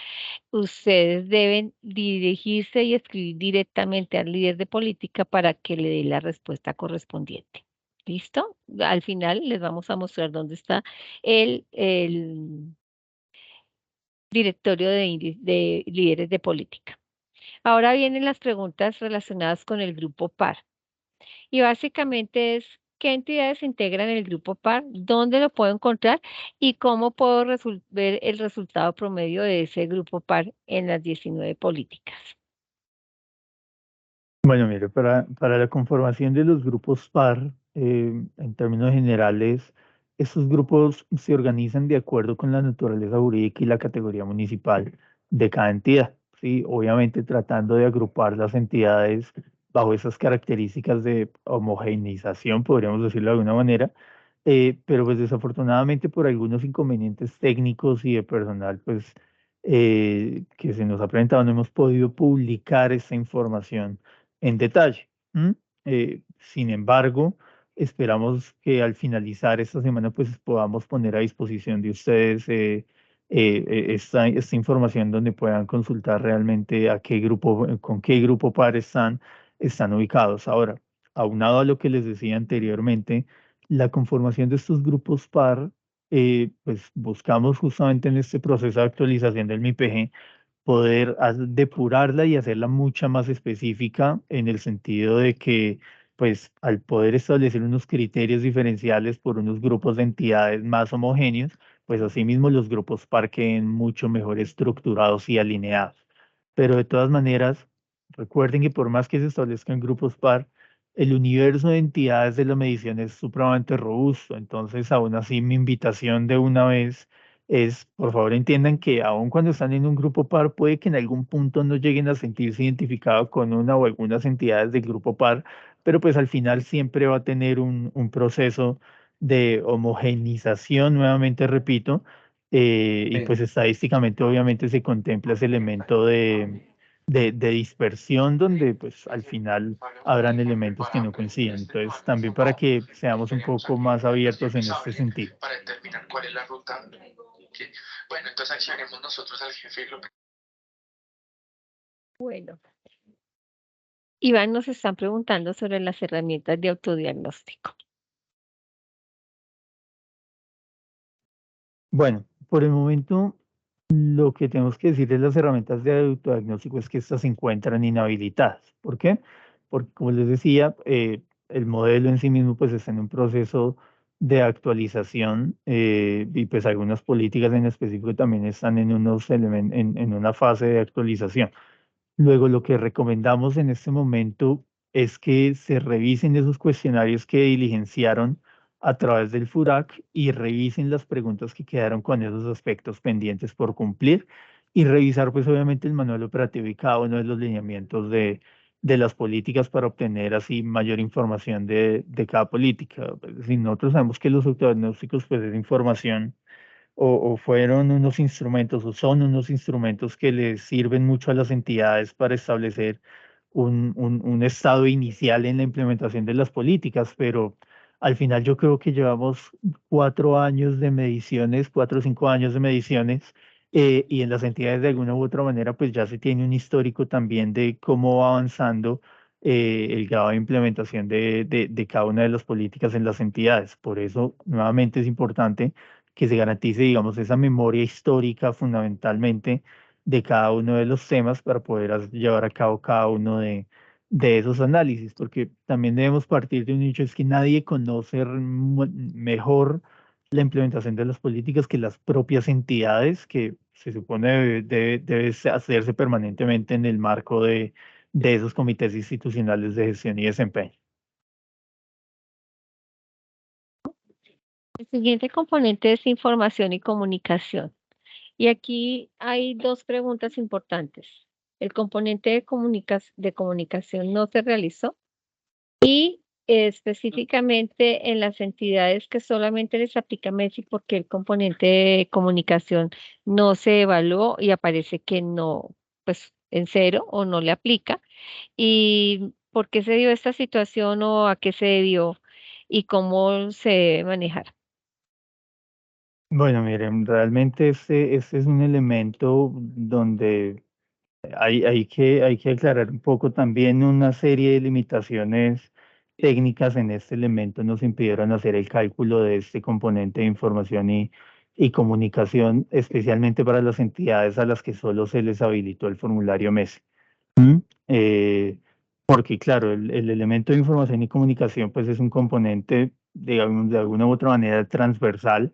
ustedes deben dirigirse y escribir directamente al líder de política para que le dé la respuesta correspondiente. ¿Listo? Al final les vamos a mostrar dónde está el directorio de líderes de política. Ahora vienen las preguntas relacionadas con el grupo PAR. Y básicamente es qué entidades integran el grupo PAR, dónde lo puedo encontrar y cómo puedo ver el resultado promedio de ese grupo PAR en las 19 políticas. Bueno, mire, para la conformación de los grupos PAR, en términos generales, estos grupos se organizan de acuerdo con la naturaleza jurídica y la categoría municipal de cada entidad, ¿sí? Obviamente tratando de agrupar las entidades bajo esas características de homogeneización, podríamos decirlo de alguna manera, pero pues desafortunadamente por algunos inconvenientes técnicos y de personal, pues que se nos ha presentado, no hemos podido publicar esta información en detalle. Sin embargo, esperamos que al finalizar esta semana pues podamos poner a disposición de ustedes esta información donde puedan consultar realmente a qué grupo, con qué grupo par están ubicados. Ahora, aunado a lo que les decía anteriormente, la conformación de estos grupos par, pues buscamos justamente en este proceso de actualización del MIPG poder depurarla y hacerla mucha más específica en el sentido de que, pues, al poder establecer unos criterios diferenciales por unos grupos de entidades más homogéneos, pues asimismo los grupos par queden mucho mejor estructurados y alineados. Pero de todas maneras, recuerden que por más que se establezcan grupos par, el universo de entidades de la medición es supremamente robusto. Entonces, aún así, mi invitación de una vez es, por favor, entiendan que aun cuando están en un grupo par, puede que en algún punto no lleguen a sentirse identificados con una o algunas entidades del grupo par, pero pues al final siempre va a tener un proceso de homogenización, nuevamente repito, y Sí. pues estadísticamente obviamente se contempla ese elemento de dispersión donde pues al final habrán elementos que no coinciden. Entonces también para que seamos un poco más abiertos en este sentido. Para determinar cuál es la ruta. Bueno, entonces accionemos nosotros al jefe. Bueno, Iván nos están preguntando sobre las herramientas de autodiagnóstico. Bueno, por el momento lo que tenemos que decir de las herramientas de autodiagnóstico es que estas se encuentran inhabilitadas. ¿Por qué? Porque, como les decía, el modelo en sí mismo pues está en un proceso de actualización y pues algunas políticas en específico también están en en una fase de actualización. Luego, lo que recomendamos en este momento es que se revisen esos cuestionarios que diligenciaron a través del FURAC y revisen las preguntas que quedaron con esos aspectos pendientes por cumplir y revisar, pues obviamente, el manual operativo y cada uno de los lineamientos de las políticas para obtener así mayor información de cada política. Es decir, nosotros sabemos que los autodiagnósticos, pues es información o fueron unos instrumentos o son unos instrumentos que les sirven mucho a las entidades para establecer un estado inicial en la implementación de las políticas, pero al final yo creo que llevamos 4 años de mediciones, 4 o 5 años de mediciones, y en las entidades de alguna u otra manera pues ya se tiene un histórico también de cómo va avanzando el grado de implementación de cada una de las políticas en las entidades. Por eso, nuevamente es importante que se garantice, digamos, esa memoria histórica fundamentalmente de cada uno de los temas para poder llevar a cabo cada uno de esos análisis, porque también debemos partir de un hecho, es que nadie conoce mejor la implementación de las políticas que las propias entidades, que se supone debe hacerse permanentemente en el marco de esos comités institucionales de gestión y desempeño. El siguiente componente es información y comunicación. Y aquí hay dos preguntas importantes. El componente de comunicación no se realizó y específicamente en las entidades que solamente les aplica Messi porque el componente de comunicación no se evaluó y aparece que no, pues en cero o no le aplica. ¿Y por qué se dio esta situación o a qué se debió y cómo se debe manejar? Bueno, miren, realmente este es un elemento donde hay que aclarar un poco también una serie de limitaciones técnicas en este elemento nos impidieron hacer el cálculo de este componente de información y comunicación, especialmente para las entidades a las que solo se les habilitó el formulario MES. ¿Mm? Porque claro, el elemento de información y comunicación pues es un componente, digamos, de alguna u otra manera transversal.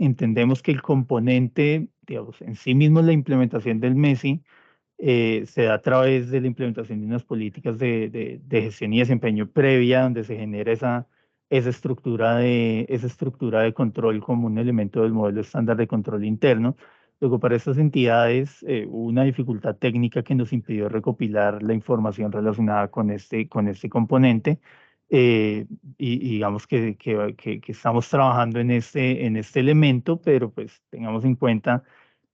Entendemos que el componente, digamos, en sí mismo la implementación del MESI se da a través de la implementación de unas políticas de gestión y desempeño previa, donde se genera esa estructura de control como un elemento del modelo estándar de control interno. Luego, para estas entidades, hubo una dificultad técnica que nos impidió recopilar la información relacionada con este componente. eh, y digamos que estamos trabajando en este elemento, pero pues tengamos en cuenta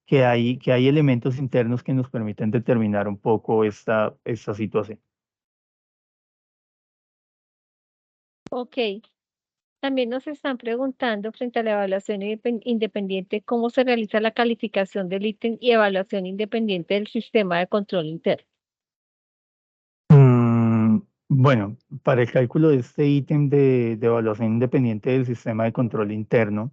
que hay elementos internos que nos permiten determinar un poco esta situación. Ok. También nos están preguntando frente a la evaluación independiente cómo se realiza la calificación del ítem y evaluación independiente del sistema de control interno. Mm, bueno, para el cálculo de este ítem de evaluación independiente del sistema de control interno,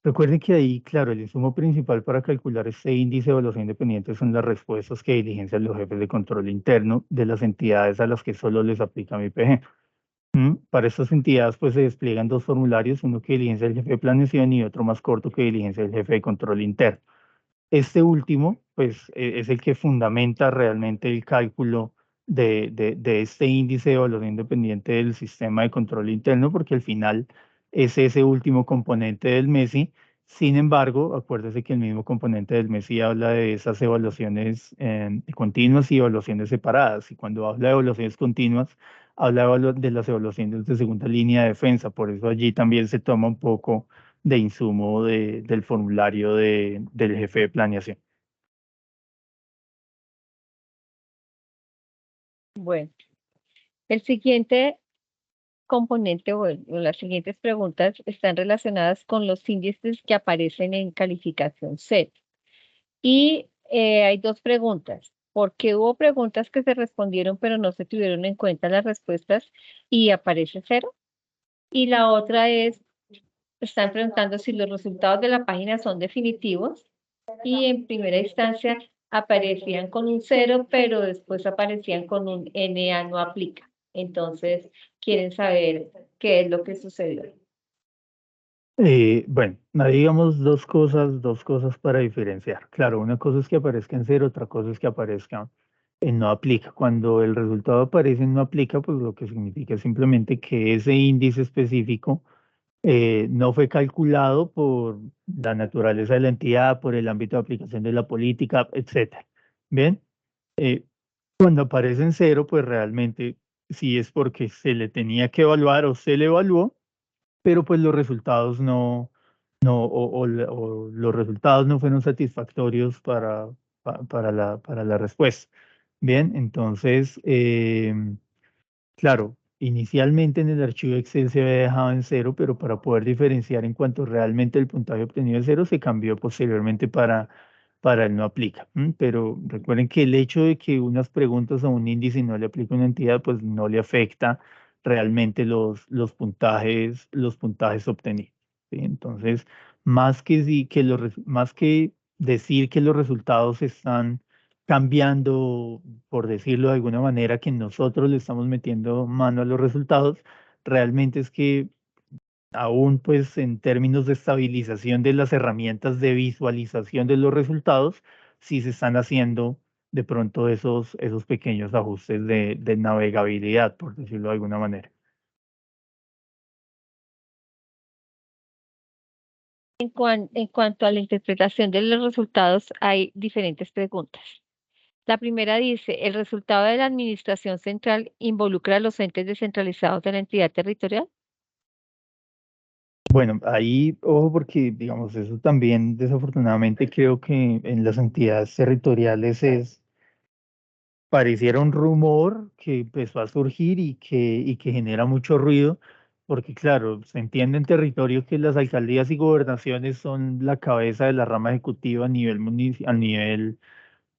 recuerden que ahí, claro, el insumo principal para calcular este índice de evaluación independiente son las respuestas que diligencian los jefes de control interno de las entidades a las que solo les aplica mi IPG. Para estas entidades pues se despliegan dos formularios, uno que diligencia el jefe de planeación y otro más corto que diligencia el jefe de control interno. Este último, pues, es el que fundamenta realmente el cálculo de este índice de valor independiente del sistema de control interno, porque al final es ese último componente del MESI. Sin embargo, acuérdese que el mismo componente del MESI habla de esas evaluaciones continuas y evaluaciones separadas. Y cuando habla de evaluaciones continuas, habla de las evaluaciones de segunda línea de defensa. Por eso allí también se toma un poco de insumo del formulario del jefe de planeación. Bueno, el siguiente componente o las siguientes preguntas están relacionadas con los índices que aparecen en calificación C. Y hay dos preguntas. ¿Por qué hubo preguntas que se respondieron pero no se tuvieron en cuenta las respuestas y aparece 0? Y la otra es, están preguntando si los resultados de la página son definitivos y en primera instancia aparecían con un 0, pero después aparecían con un NA no aplica. Entonces, quieren saber qué es lo que sucedió. Bueno, ahí digamos dos cosas para diferenciar. Claro, una cosa es que aparezca en 0, otra cosa es que aparezca en no aplica. Cuando el resultado aparece en no aplica, pues lo que significa es simplemente que ese índice específico no fue calculado por la naturaleza de la entidad, por el ámbito de aplicación de la política, etcétera. Bien, cuando aparece en 0, pues realmente sí es porque se le tenía que evaluar o se le evaluó, pero pues los resultados o los resultados no fueron satisfactorios para la respuesta. Bien, entonces, claro, inicialmente en el archivo Excel se había dejado en 0, pero para poder diferenciar en cuanto realmente el puntaje obtenido es 0, se cambió posteriormente para el no aplica. Pero recuerden que el hecho de que unas preguntas a un índice no le aplica a una entidad, pues no le afecta realmente los puntajes obtenidos. ¿Sí? Entonces, más que decir que los resultados están cambiando, por decirlo de alguna manera, que nosotros le estamos metiendo mano a los resultados, realmente es que aún pues en términos de estabilización de las herramientas de visualización de los resultados, sí se están haciendo de pronto esos pequeños ajustes de navegabilidad, por decirlo de alguna manera. En cuanto a la interpretación de los resultados, hay diferentes preguntas. La primera dice, ¿el resultado de la administración central involucra a los entes descentralizados de la entidad territorial? Bueno, ahí, ojo, porque digamos, eso también desafortunadamente creo que en las entidades territoriales pareciera un rumor que empezó a surgir y que genera mucho ruido, porque claro, se entiende en territorio que las alcaldías y gobernaciones son la cabeza de la rama ejecutiva a nivel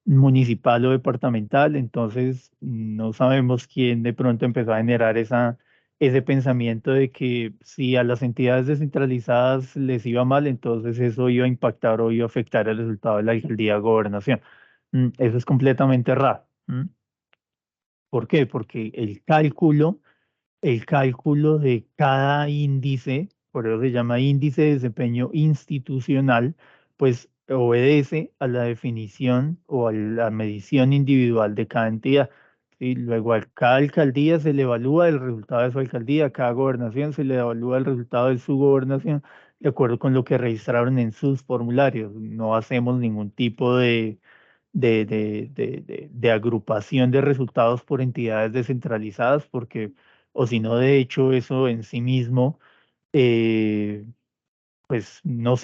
municipal o departamental, entonces no sabemos quién de pronto empezó a generar ese pensamiento de que si a las entidades descentralizadas les iba mal, entonces eso iba a impactar o iba a afectar el resultado de la alcaldía o gobernación. Eso es completamente errado. ¿Por qué? Porque el cálculo de cada índice, por eso se llama índice de desempeño institucional, pues obedece a la definición o a la medición individual de cada entidad. ¿Sí? Luego a cada alcaldía se le evalúa el resultado de su alcaldía, a cada gobernación se le evalúa el resultado de su gobernación, de acuerdo con lo que registraron en sus formularios. No hacemos ningún tipo de agrupación de resultados por entidades descentralizadas, porque, o si no, de hecho, eso en sí mismo, eh, pues no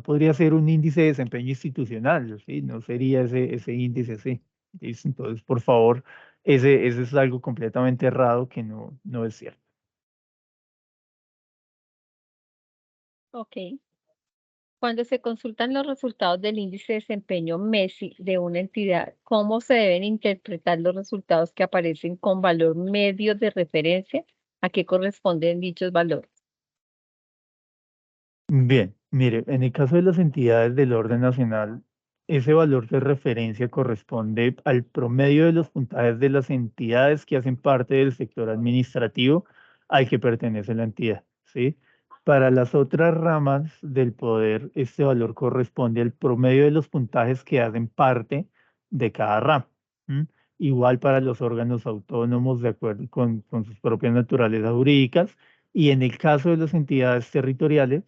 podría ser un índice de desempeño institucional, ¿sí? No sería ese índice así. ¿Listo? Entonces, por favor, ese es algo completamente errado que no es cierto. Ok. Cuando se consultan los resultados del índice de desempeño MESI de una entidad, ¿cómo se deben interpretar los resultados que aparecen con valor medio de referencia? ¿A qué corresponden dichos valores? Bien, mire, en el caso de las entidades del orden nacional, ese valor de referencia corresponde al promedio de los puntajes de las entidades que hacen parte del sector administrativo al que pertenece la entidad, ¿sí? Para las otras ramas del poder, este valor corresponde al promedio de los puntajes que hacen parte de cada rama. ¿M? Igual para los órganos autónomos de acuerdo con sus propias naturalezas jurídicas, y en el caso de las entidades territoriales,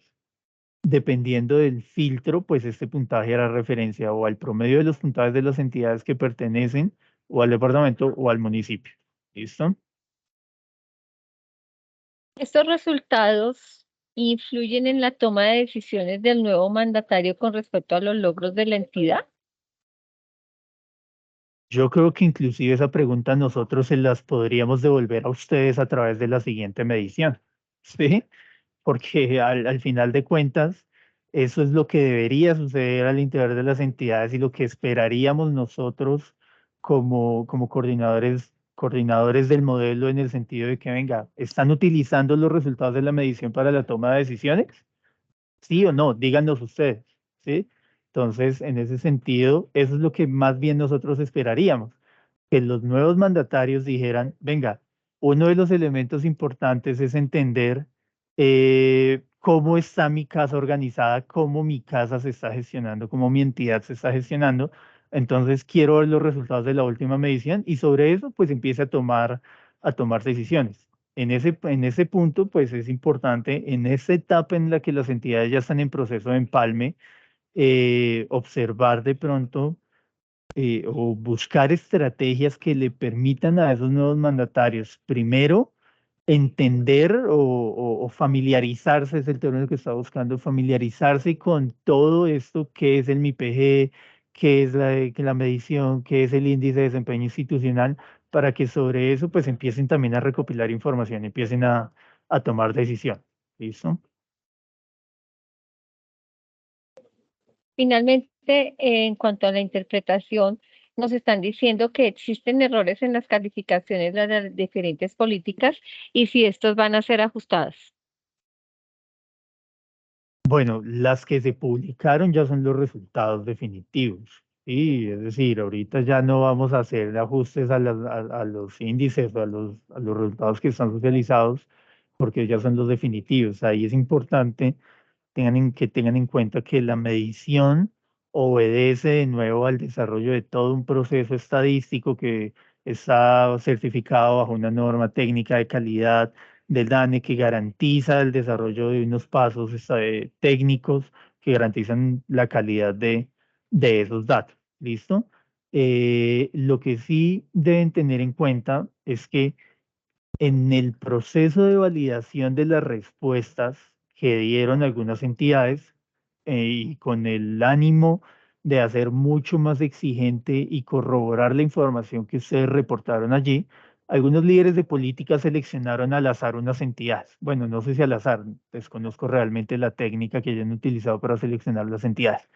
dependiendo del filtro, pues este puntaje hará referencia o al promedio de los puntajes de las entidades que pertenecen o al departamento o al municipio. ¿Listo? ¿Estos resultados influyen en la toma de decisiones del nuevo mandatario con respecto a los logros de la entidad? Yo creo que inclusive esa pregunta nosotros se las podríamos devolver a ustedes a través de la siguiente medición, ¿sí? Porque al final de cuentas, eso es lo que debería suceder al interior de las entidades y lo que esperaríamos nosotros como coordinadores del modelo en el sentido de que, venga, ¿están utilizando los resultados de la medición para la toma de decisiones? ¿Sí o no? Díganos ustedes, ¿sí? Entonces, en ese sentido, eso es lo que más bien nosotros esperaríamos, que los nuevos mandatarios dijeran, venga, uno de los elementos importantes es entender cómo está mi casa organizada, cómo mi casa se está gestionando, cómo mi entidad se está gestionando. Entonces, quiero ver los resultados de la última medición y sobre eso, pues empiece a tomar decisiones. En ese punto, pues es importante, en esa etapa en la que las entidades ya están en proceso de empalme, observar de pronto o buscar estrategias que le permitan a esos nuevos mandatarios, primero, entender o familiarizarse, es el término que está buscando, familiarizarse con todo esto que es el MIPG, qué es que la medición, qué es el índice de desempeño institucional, para que sobre eso pues empiecen también a recopilar información, empiecen a tomar decisión. ¿Listo? Finalmente, en cuanto a la interpretación, nos están diciendo que existen errores en las calificaciones de las diferentes políticas y si estos van a ser ajustados. Bueno, las que se publicaron ya son los resultados definitivos. Sí, es decir, ahorita ya no vamos a hacer ajustes a los índices o a los resultados que están socializados porque ya son los definitivos. Ahí es importante que tengan en cuenta que la medición obedece de nuevo al desarrollo de todo un proceso estadístico que está certificado bajo una norma técnica de calidad del DANE que garantiza el desarrollo de unos pasos técnicos que garantizan la calidad de esos datos. ¿Listo? Lo que sí deben tener en cuenta es que en el proceso de validación de las respuestas que dieron algunas entidades y con el ánimo de hacer mucho más exigente y corroborar la información que ustedes reportaron allí, algunos líderes de política seleccionaron al azar unas entidades. Bueno, no sé si al azar, desconozco realmente la técnica que hayan utilizado para seleccionar las entidades.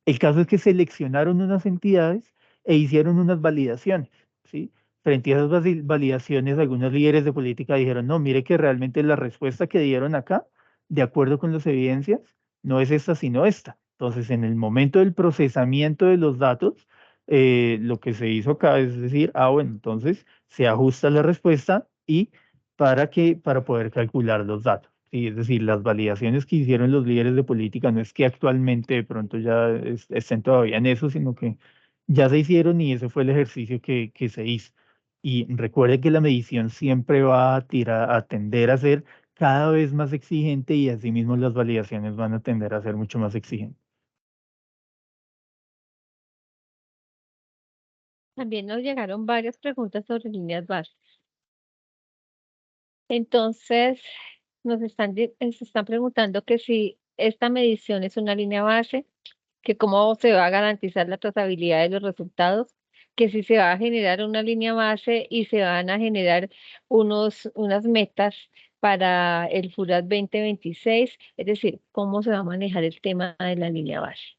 El caso es que seleccionaron unas entidades e hicieron unas validaciones, ¿sí? Frente a esas validaciones, algunos líderes de política dijeron, no, mire que realmente la respuesta que dieron acá, de acuerdo con las evidencias, no es esta, sino esta. Entonces, en el momento del procesamiento de los datos, lo que se hizo acá es decir, bueno, entonces se ajusta la respuesta y para poder calcular los datos. Sí, es decir, las validaciones que hicieron los líderes de política no es que actualmente de pronto ya estén todavía en eso, sino que ya se hicieron y ese fue el ejercicio que se hizo. Y recuerde que la medición siempre va a tender a ser cada vez más exigente y asimismo las validaciones van a tender a ser mucho más exigentes. También nos llegaron varias preguntas sobre líneas básicas. Entonces, se están preguntando que si esta medición es una línea base, que cómo se va a garantizar la trazabilidad de los resultados, que si se va a generar una línea base y se van a generar unas metas para el FURAT 2026, es decir, cómo se va a manejar el tema de la línea base.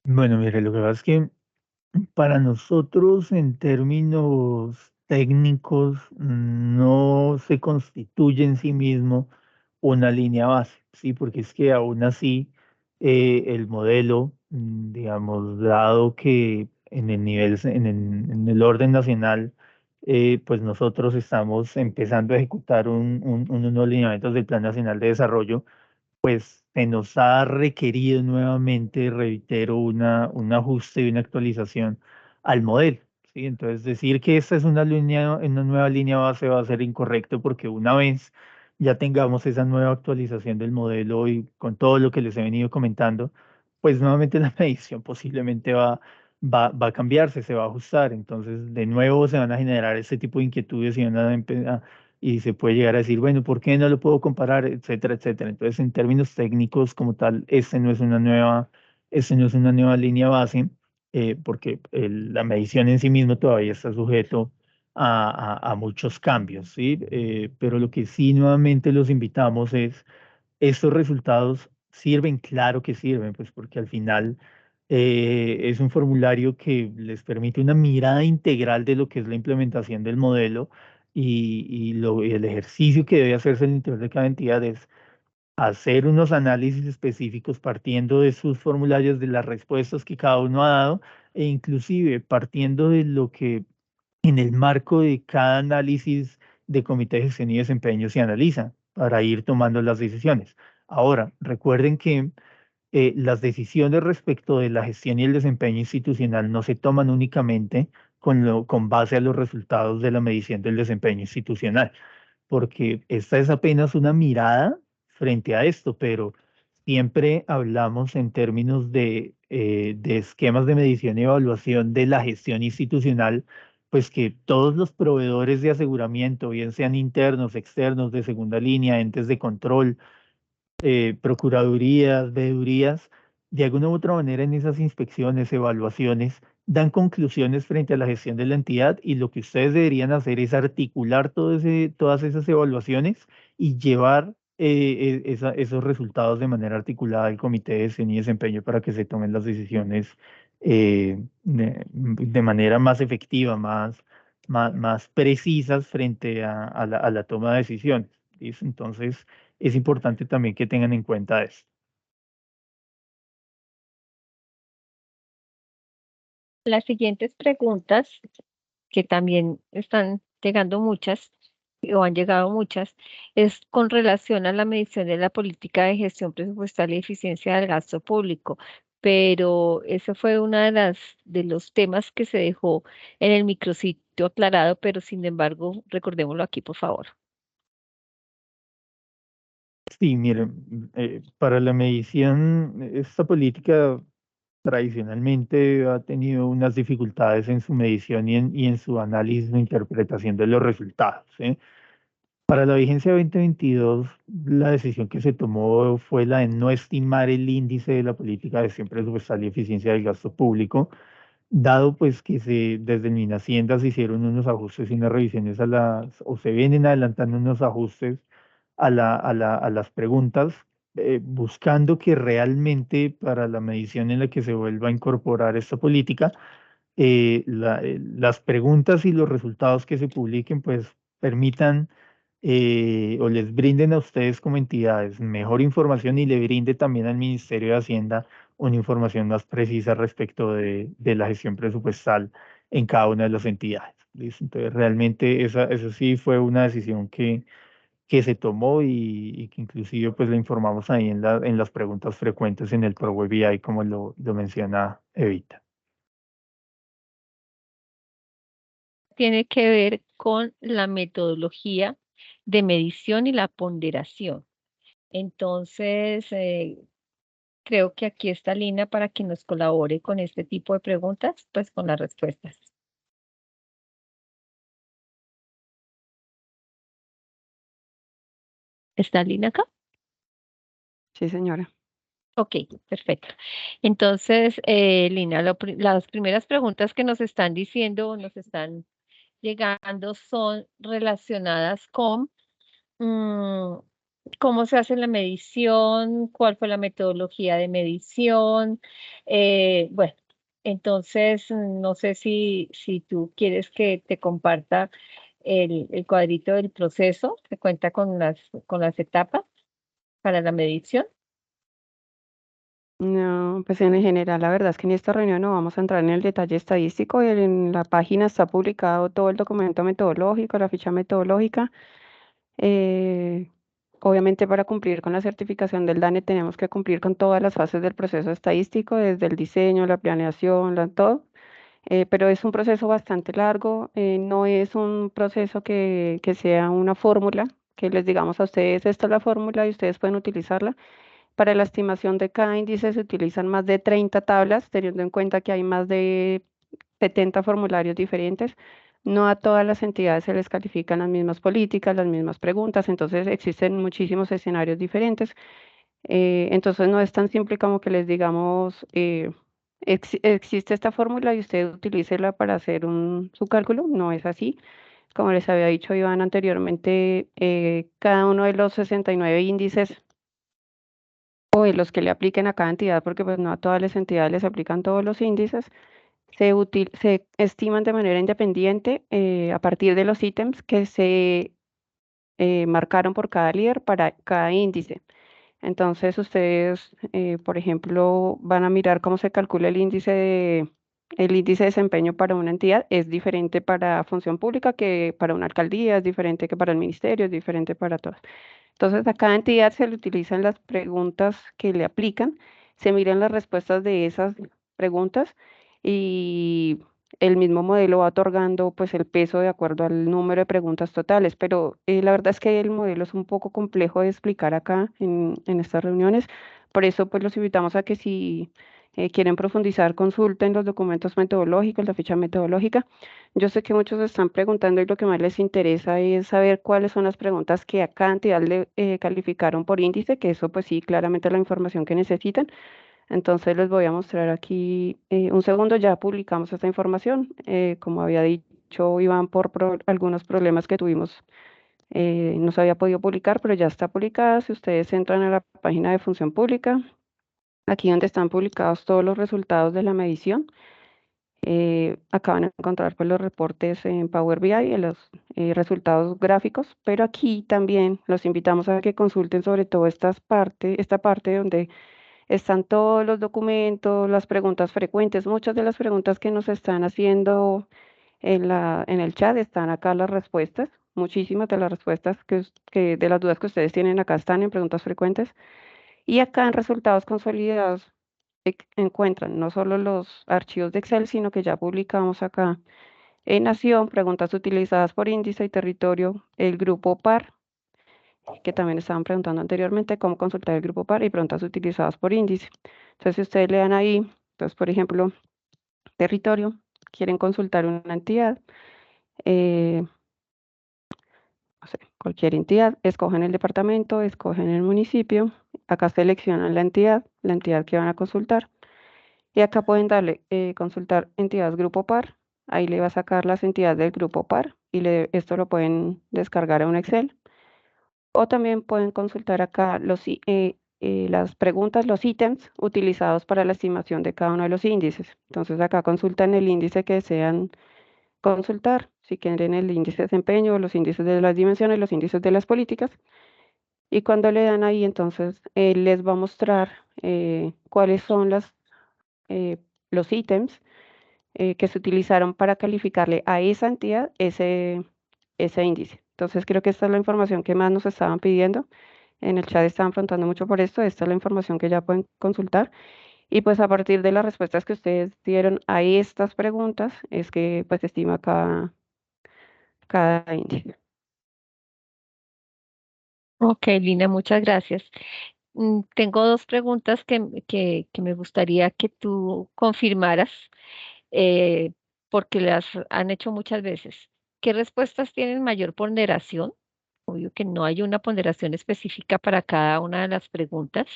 Bueno, mire, lo que pasa es que para nosotros, en términos técnicos, no se constituye en sí mismo una línea base, ¿sí? Porque es que aún así el modelo, digamos, dado que en el nivel, en el orden nacional, pues nosotros estamos empezando a ejecutar unos lineamientos del Plan Nacional de Desarrollo, pues se nos ha requerido nuevamente, reitero, un ajuste y una actualización al modelo. ¿Sí? Entonces, decir que esta es una nueva línea base va a ser incorrecto porque una vez ya tengamos esa nueva actualización del modelo y con todo lo que les he venido comentando, pues nuevamente la medición posiblemente va a cambiarse, se va a ajustar. Entonces, de nuevo se van a generar ese tipo de inquietudes y van a y se puede llegar a decir, bueno, ¿por qué no lo puedo comparar? Etcétera, etcétera. Entonces, en términos técnicos como tal, este no es una nueva línea base, porque la medición en sí mismo todavía está sujeto a muchos cambios, ¿sí? Pero lo que sí nuevamente los invitamos es, estos resultados sirven, claro que sirven, pues porque al final es un formulario que les permite una mirada integral de lo que es la implementación del modelo y el ejercicio que debe hacerse en el interior de cada entidad es hacer unos análisis específicos partiendo de sus formularios, de las respuestas que cada uno ha dado e inclusive partiendo de lo que en el marco de cada análisis de comité de gestión y desempeño se analiza para ir tomando las decisiones. Ahora, recuerden que las decisiones respecto de la gestión y el desempeño institucional no se toman únicamente con base a los resultados de la medición del desempeño institucional, porque esta es apenas una mirada frente a esto, pero siempre hablamos en términos de esquemas de medición y evaluación de la gestión institucional, pues que todos los proveedores de aseguramiento, bien sean internos, externos, de segunda línea, entes de control, procuradurías, veedurías, de alguna u otra manera en esas inspecciones, evaluaciones, dan conclusiones frente a la gestión de la entidad y lo que ustedes deberían hacer es articular todas esas evaluaciones y llevar esos resultados de manera articulada al comité de gestión y desempeño para que se tomen las decisiones de manera más efectiva, más precisas frente a la toma de decisiones. ¿Listo? Entonces, es importante también que tengan en cuenta esto. Las siguientes preguntas, que también están llegando muchas, o han llegado muchas, es con relación a la medición de la política de gestión presupuestal y eficiencia del gasto público. Pero ese fue una de los temas que se dejó en el micrositio aclarado, pero sin embargo, recordémoslo aquí, por favor. Sí, miren, para la medición, esta política tradicionalmente ha tenido unas dificultades en su medición y en su análisis e interpretación de los resultados, ¿sí? Para la vigencia 2022, la decisión que se tomó fue la de no estimar el índice de la política de gestión presupuestal y eficiencia del gasto público, dado pues que desde el Minhacienda se hicieron unos ajustes y unas revisiones o se vienen adelantando unos ajustes a las preguntas, buscando que realmente para la medición en la que se vuelva a incorporar esta política, las preguntas y los resultados que se publiquen pues permitan o les brinden a ustedes como entidades mejor información y le brinde también al Ministerio de Hacienda una información más precisa respecto de la gestión presupuestal en cada una de las entidades. ¿Listo? Entonces, realmente esa sí fue una decisión que se tomó y que inclusive pues le informamos ahí en las preguntas frecuentes en el Pro Web BI, como lo menciona Evita. Tiene que ver con la metodología de medición y la ponderación. Entonces, creo que aquí está Lina para que nos colabore con este tipo de preguntas, pues con las respuestas. ¿Está Lina acá? Sí, señora. Ok, perfecto. Entonces, Lina, las primeras preguntas que nos están diciendo, nos están llegando son relacionadas con mm, cómo se hace la medición, cuál fue la metodología de medición. Bueno, entonces no sé si tú quieres que te comparta el cuadrito del proceso que cuenta con las etapas para la medición. No, pues en general, la verdad es que en esta reunión no vamos a entrar en el detalle estadístico. En la página está publicado todo el documento metodológico, la ficha metodológica. Eh, Obviamente para cumplir con la certificación del DANE tenemos que cumplir con todas las fases del proceso estadístico, desde el diseño, la planeación, todo. Pero es un proceso bastante largo, no es un proceso que sea una fórmula, que les digamos a ustedes, esta es la fórmula y ustedes pueden utilizarla. Para la estimación de cada índice se utilizan más de 30 tablas, teniendo en cuenta que hay más de 70 formularios diferentes. No a todas las entidades se les califican las mismas políticas, las mismas preguntas, entonces existen muchísimos escenarios diferentes. Entonces no es tan simple como que les digamos, existe esta fórmula y usted utilícela para hacer su cálculo, no es así. Como les había dicho Iván anteriormente, cada uno de los 69 índices o de los que le apliquen a cada entidad, porque pues no a todas las entidades les aplican todos los índices, se estiman de manera independiente a partir de los ítems que se marcaron por cada líder para cada índice. Entonces ustedes, por ejemplo, van a mirar cómo se calcula el índice de desempeño para una entidad. Es diferente para función pública que para una alcaldía, es diferente que para el ministerio, es diferente para todos. Entonces, a cada entidad se le utilizan las preguntas que le aplican, se miran las respuestas de esas preguntas y el mismo modelo va otorgando pues el peso de acuerdo al número de preguntas totales, pero la verdad es que el modelo es un poco complejo de explicar acá en estas reuniones, por eso pues los invitamos a que si quieren profundizar, consulten los documentos metodológicos, la ficha metodológica. Yo sé que muchos están preguntando y lo que más les interesa es saber cuáles son las preguntas que a cada entidad le calificaron por índice, que eso pues sí, claramente es la información que necesitan. Entonces les voy a mostrar aquí un segundo, ya publicamos esta información. Como había dicho Iván, por algunos problemas que tuvimos, no se había podido publicar, pero ya está publicada. Si ustedes entran a la página de Función Pública, aquí donde están publicados todos los resultados de la medición, acá van a encontrar pues, los reportes en Power BI, los resultados gráficos, pero aquí también los invitamos a que consulten sobre todo esta parte donde están todos los documentos, las preguntas frecuentes. Muchas de las preguntas que nos están haciendo en el chat están acá las respuestas. Muchísimas de las respuestas de las dudas que ustedes tienen acá están en preguntas frecuentes. Y acá en resultados consolidados encuentran no solo los archivos de Excel, sino que ya publicamos acá en Nación, preguntas utilizadas por índice y territorio, el grupo PAR, que también estaban preguntando anteriormente cómo consultar el grupo PAR y preguntas utilizadas por índice. Entonces, si ustedes le dan ahí, entonces, por ejemplo, territorio, quieren consultar una entidad, no sé, cualquier entidad, escogen el departamento, escogen el municipio, acá seleccionan la entidad que van a consultar. Y acá pueden darle consultar entidades grupo par. Ahí le va a sacar las entidades del grupo par y esto lo pueden descargar a un Excel. O también pueden consultar acá las preguntas, los ítems utilizados para la estimación de cada uno de los índices. Entonces acá consultan el índice que desean consultar. Si quieren el índice de desempeño, los índices de las dimensiones, los índices de las políticas. Y cuando le dan ahí, entonces les va a mostrar cuáles son eh, los ítems que se utilizaron para calificarle a esa entidad ese índice. Entonces creo que esta es la información que más nos estaban pidiendo. En el chat estaban preguntando mucho por esto. Esta es la información que ya pueden consultar. Y pues a partir de las respuestas que ustedes dieron a estas preguntas es que pues se estima cada índice. Ok, Lina, muchas gracias. Tengo dos preguntas que me gustaría que tú confirmaras, eh, porque las han hecho muchas veces. ¿Qué respuestas tienen mayor ponderación? Obvio que no hay una ponderación específica para cada una de las preguntas,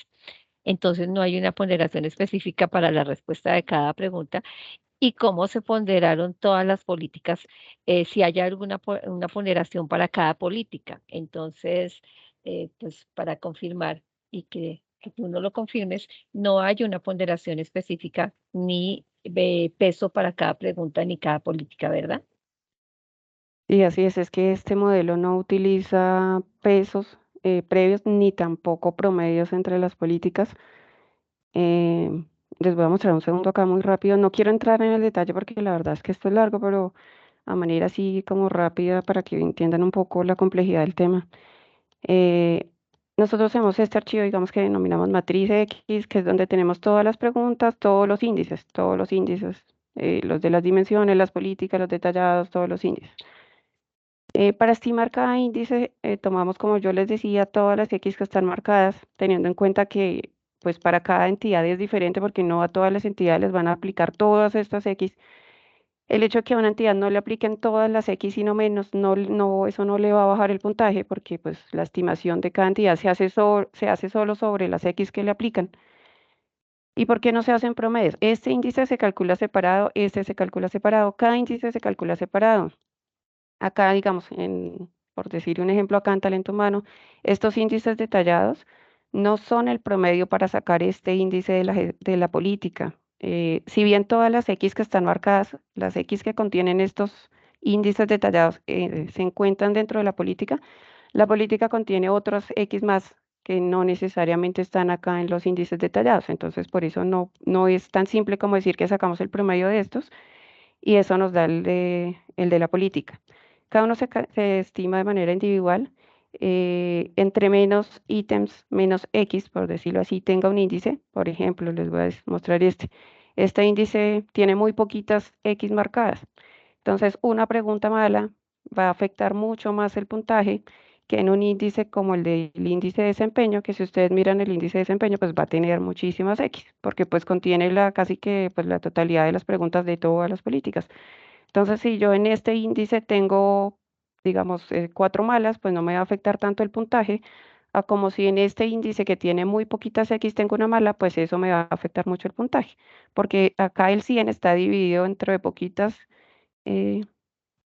entonces no hay una ponderación específica para la respuesta de cada pregunta. ¿Y cómo se ponderaron todas las políticas? Si hay alguna una ponderación para cada política. Entonces, pues para confirmar y que tú no lo confirmes, no hay una ponderación específica ni peso para cada pregunta ni cada política, ¿verdad? Y así es que este modelo no utiliza pesos previos ni tampoco promedios entre las políticas. Les voy a mostrar un segundo acá muy rápido. No quiero entrar en el detalle porque la verdad es que esto es largo, pero a manera así como rápida para que entiendan un poco la complejidad del tema. Eh, Nosotros tenemos este archivo, digamos que denominamos matriz X, que es donde tenemos todas las preguntas, todos los índices, los de las dimensiones, las políticas, los detallados, todos los índices. Para estimar cada índice, tomamos, como yo les decía, todas las X que están marcadas, teniendo en cuenta que pues para cada entidad es diferente porque no a todas las entidades les van a aplicar todas estas X. El hecho de que a una entidad no le apliquen todas las X, sino menos, eso no le va a bajar el puntaje porque pues la estimación de cada entidad se hace solo sobre las X que le aplican. ¿Y por qué no se hacen promedios? Este índice se calcula separado, este se calcula separado, cada índice se calcula separado. Acá, digamos, por decir un ejemplo, acá en talento humano, estos índices detallados no son el promedio para sacar este índice de la política. Si bien todas las X que están marcadas, las X que contienen estos índices detallados, se encuentran dentro de la política contiene otros X más que no necesariamente están acá en los índices detallados. Entonces, por eso no es tan simple como decir que sacamos el promedio de estos y eso nos da el de la política. Cada uno se estima de manera individual. Entre menos ítems, menos X, por decirlo así, tenga un índice. Por ejemplo, les voy a mostrar este. Este índice tiene muy poquitas X marcadas. Entonces, una pregunta mala va a afectar mucho más el puntaje que en un índice como el del índice de desempeño, que si ustedes miran el índice de desempeño, pues va a tener muchísimas X, porque pues contiene casi que pues la totalidad de las preguntas de todas las políticas. Entonces, si yo en este índice tengo, digamos, 4 malas, pues no me va a afectar tanto el puntaje, a como si en este índice que tiene muy poquitas X tengo una mala, pues eso me va a afectar mucho el puntaje, porque acá el 100 está dividido entre poquitas eh,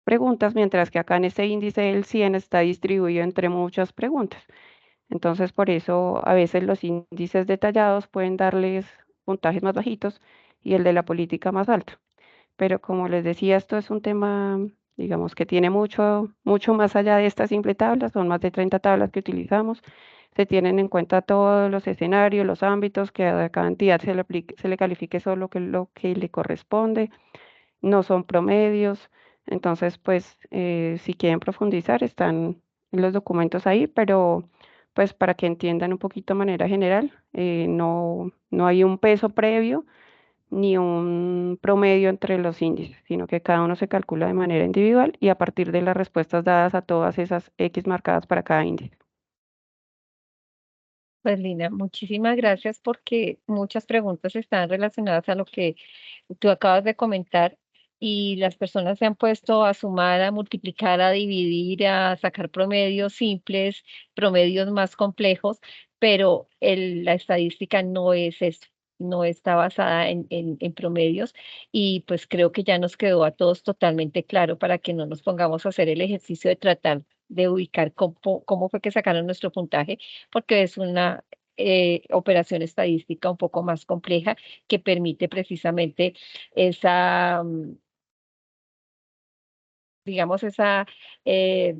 preguntas, mientras que acá en este índice el 100 está distribuido entre muchas preguntas. Entonces, por eso a veces los índices detallados pueden darles puntajes más bajitos y el de la política más alto. Pero como les decía, esto es un tema, digamos, que tiene mucho más allá de esta simple tabla, son más de 30 tablas que utilizamos. Se tienen en cuenta todos los escenarios, los ámbitos, que a cada entidad se le califique solo lo que le corresponde, no son promedios. Entonces, pues, si quieren profundizar, están en los documentos ahí, pero pues para que entiendan un poquito de manera general, no hay un peso previo ni un promedio entre los índices, sino que cada uno se calcula de manera individual y a partir de las respuestas dadas a todas esas X marcadas para cada índice. Pues Lina, muchísimas gracias porque muchas preguntas están relacionadas a lo que tú acabas de comentar y las personas se han puesto a sumar, a multiplicar, a dividir, a sacar promedios simples, promedios más complejos, pero la estadística no es eso, no está basada en promedios y pues creo que ya nos quedó a todos totalmente claro para que no nos pongamos a hacer el ejercicio de tratar de ubicar cómo fue que sacaron nuestro puntaje, porque es una operación estadística un poco más compleja que permite precisamente esa, digamos, esa eh,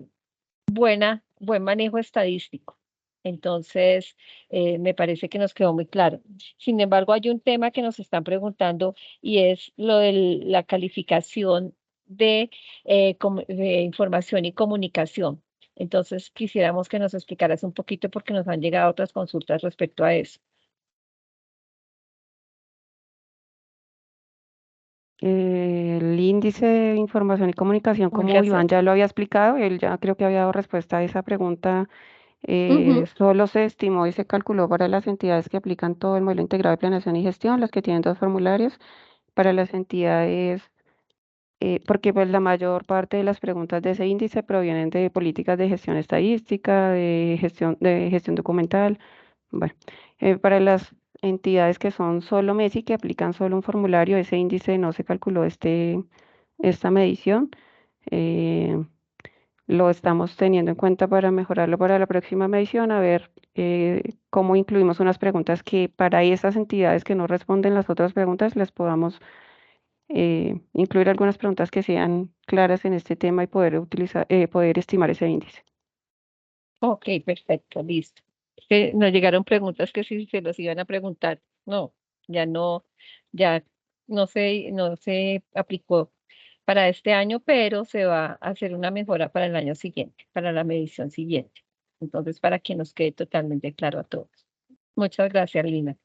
buen manejo estadístico. Entonces, me parece que nos quedó muy claro. Sin embargo, hay un tema que nos están preguntando y es lo de la calificación de información y comunicación. Entonces, quisiéramos que nos explicaras un poquito porque nos han llegado otras consultas respecto a eso. El índice de información y comunicación, como Comunicación. Iván ya lo había explicado, él ya creo que había dado respuesta a esa pregunta. Ujú. Solo se estimó y se calculó para las entidades que aplican todo el modelo integrado de planeación y gestión, las que tienen 2 formularios, para las entidades, porque pues la mayor parte de las preguntas de ese índice provienen de políticas de gestión estadística, de gestión documental. Bueno, para las entidades que son solo MESI, que aplican solo un formulario, ese índice no se calculó esta medición. eh, lo estamos teniendo en cuenta para mejorarlo para la próxima medición, a ver cómo incluimos unas preguntas que para esas entidades que no responden las otras preguntas les podamos incluir algunas preguntas que sean claras en este tema y poder estimar ese índice. Ok, perfecto, listo. Nos llegaron preguntas que sí se los iban a preguntar. no, ya no, ya no se aplicó para este año, pero se va a hacer una mejora para el año siguiente, para la medición siguiente. Entonces, para que nos quede totalmente claro a todos. Muchas gracias, Lina.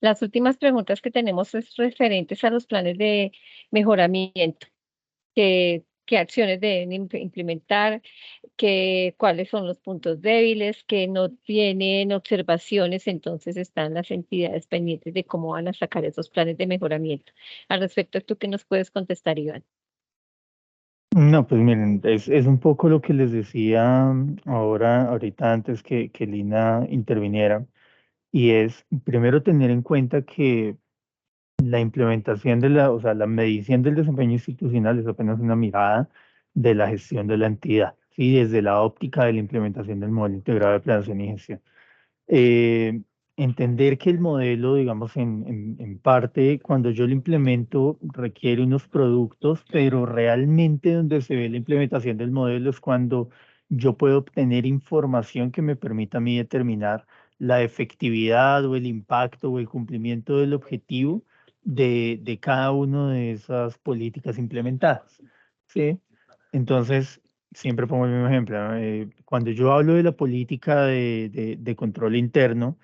Las últimas preguntas que tenemos es referentes a los planes de mejoramiento. ¿Qué acciones deben implementar? ¿Cuáles son los puntos débiles? Que no tienen observaciones, entonces están las entidades pendientes de cómo van a sacar esos planes de mejoramiento. Al respecto, ¿tú qué nos puedes contestar, Iván? No, pues miren, es un poco lo que les decía ahorita antes que Lina interviniera, y es primero tener en cuenta que la implementación o sea, la medición del desempeño institucional es apenas una mirada de la gestión de la entidad, ¿sí? Desde la óptica de la implementación del modelo integrado de planeación y gestión. Eh, Entender que el modelo, digamos, en parte, cuando yo lo implemento, requiere unos productos, pero realmente donde se ve la implementación del modelo es cuando yo puedo obtener información que me permita a mí determinar la efectividad o el impacto o el cumplimiento del objetivo de cada una de esas políticas implementadas. ¿Sí? Entonces, siempre pongo el mismo ejemplo, ¿no? Cuando yo hablo de la política de control interno,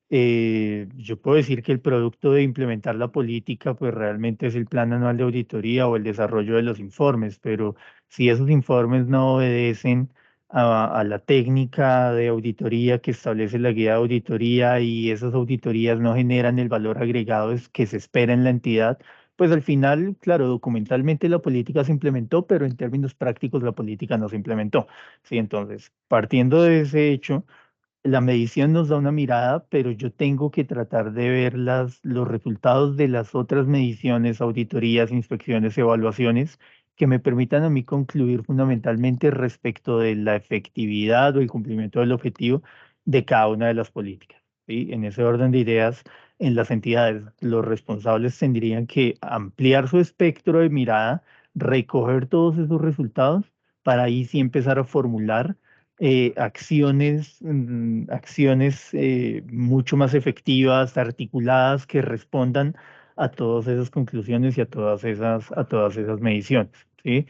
yo puedo decir que el producto de implementar la política, pues realmente es el plan anual de auditoría o el desarrollo de los informes, pero si esos informes no obedecen a la técnica de auditoría que establece la guía de auditoría y esas auditorías no generan el valor agregado que se espera en la entidad, pues al final, claro, documentalmente la política se implementó, pero en términos prácticos la política no se implementó. Sí, entonces, partiendo de ese hecho, la medición nos da una mirada, pero yo tengo que tratar de ver los resultados de las otras mediciones, auditorías, inspecciones, evaluaciones, que me permitan a mí concluir fundamentalmente respecto de la efectividad o el cumplimiento del objetivo de cada una de las políticas. ¿Sí? En ese orden de ideas, en las entidades, los responsables tendrían que ampliar su espectro de mirada, recoger todos esos resultados para ahí sí empezar a formular acciones mucho más efectivas, articuladas, que respondan a todas esas conclusiones y a todas esas mediciones, ¿sí?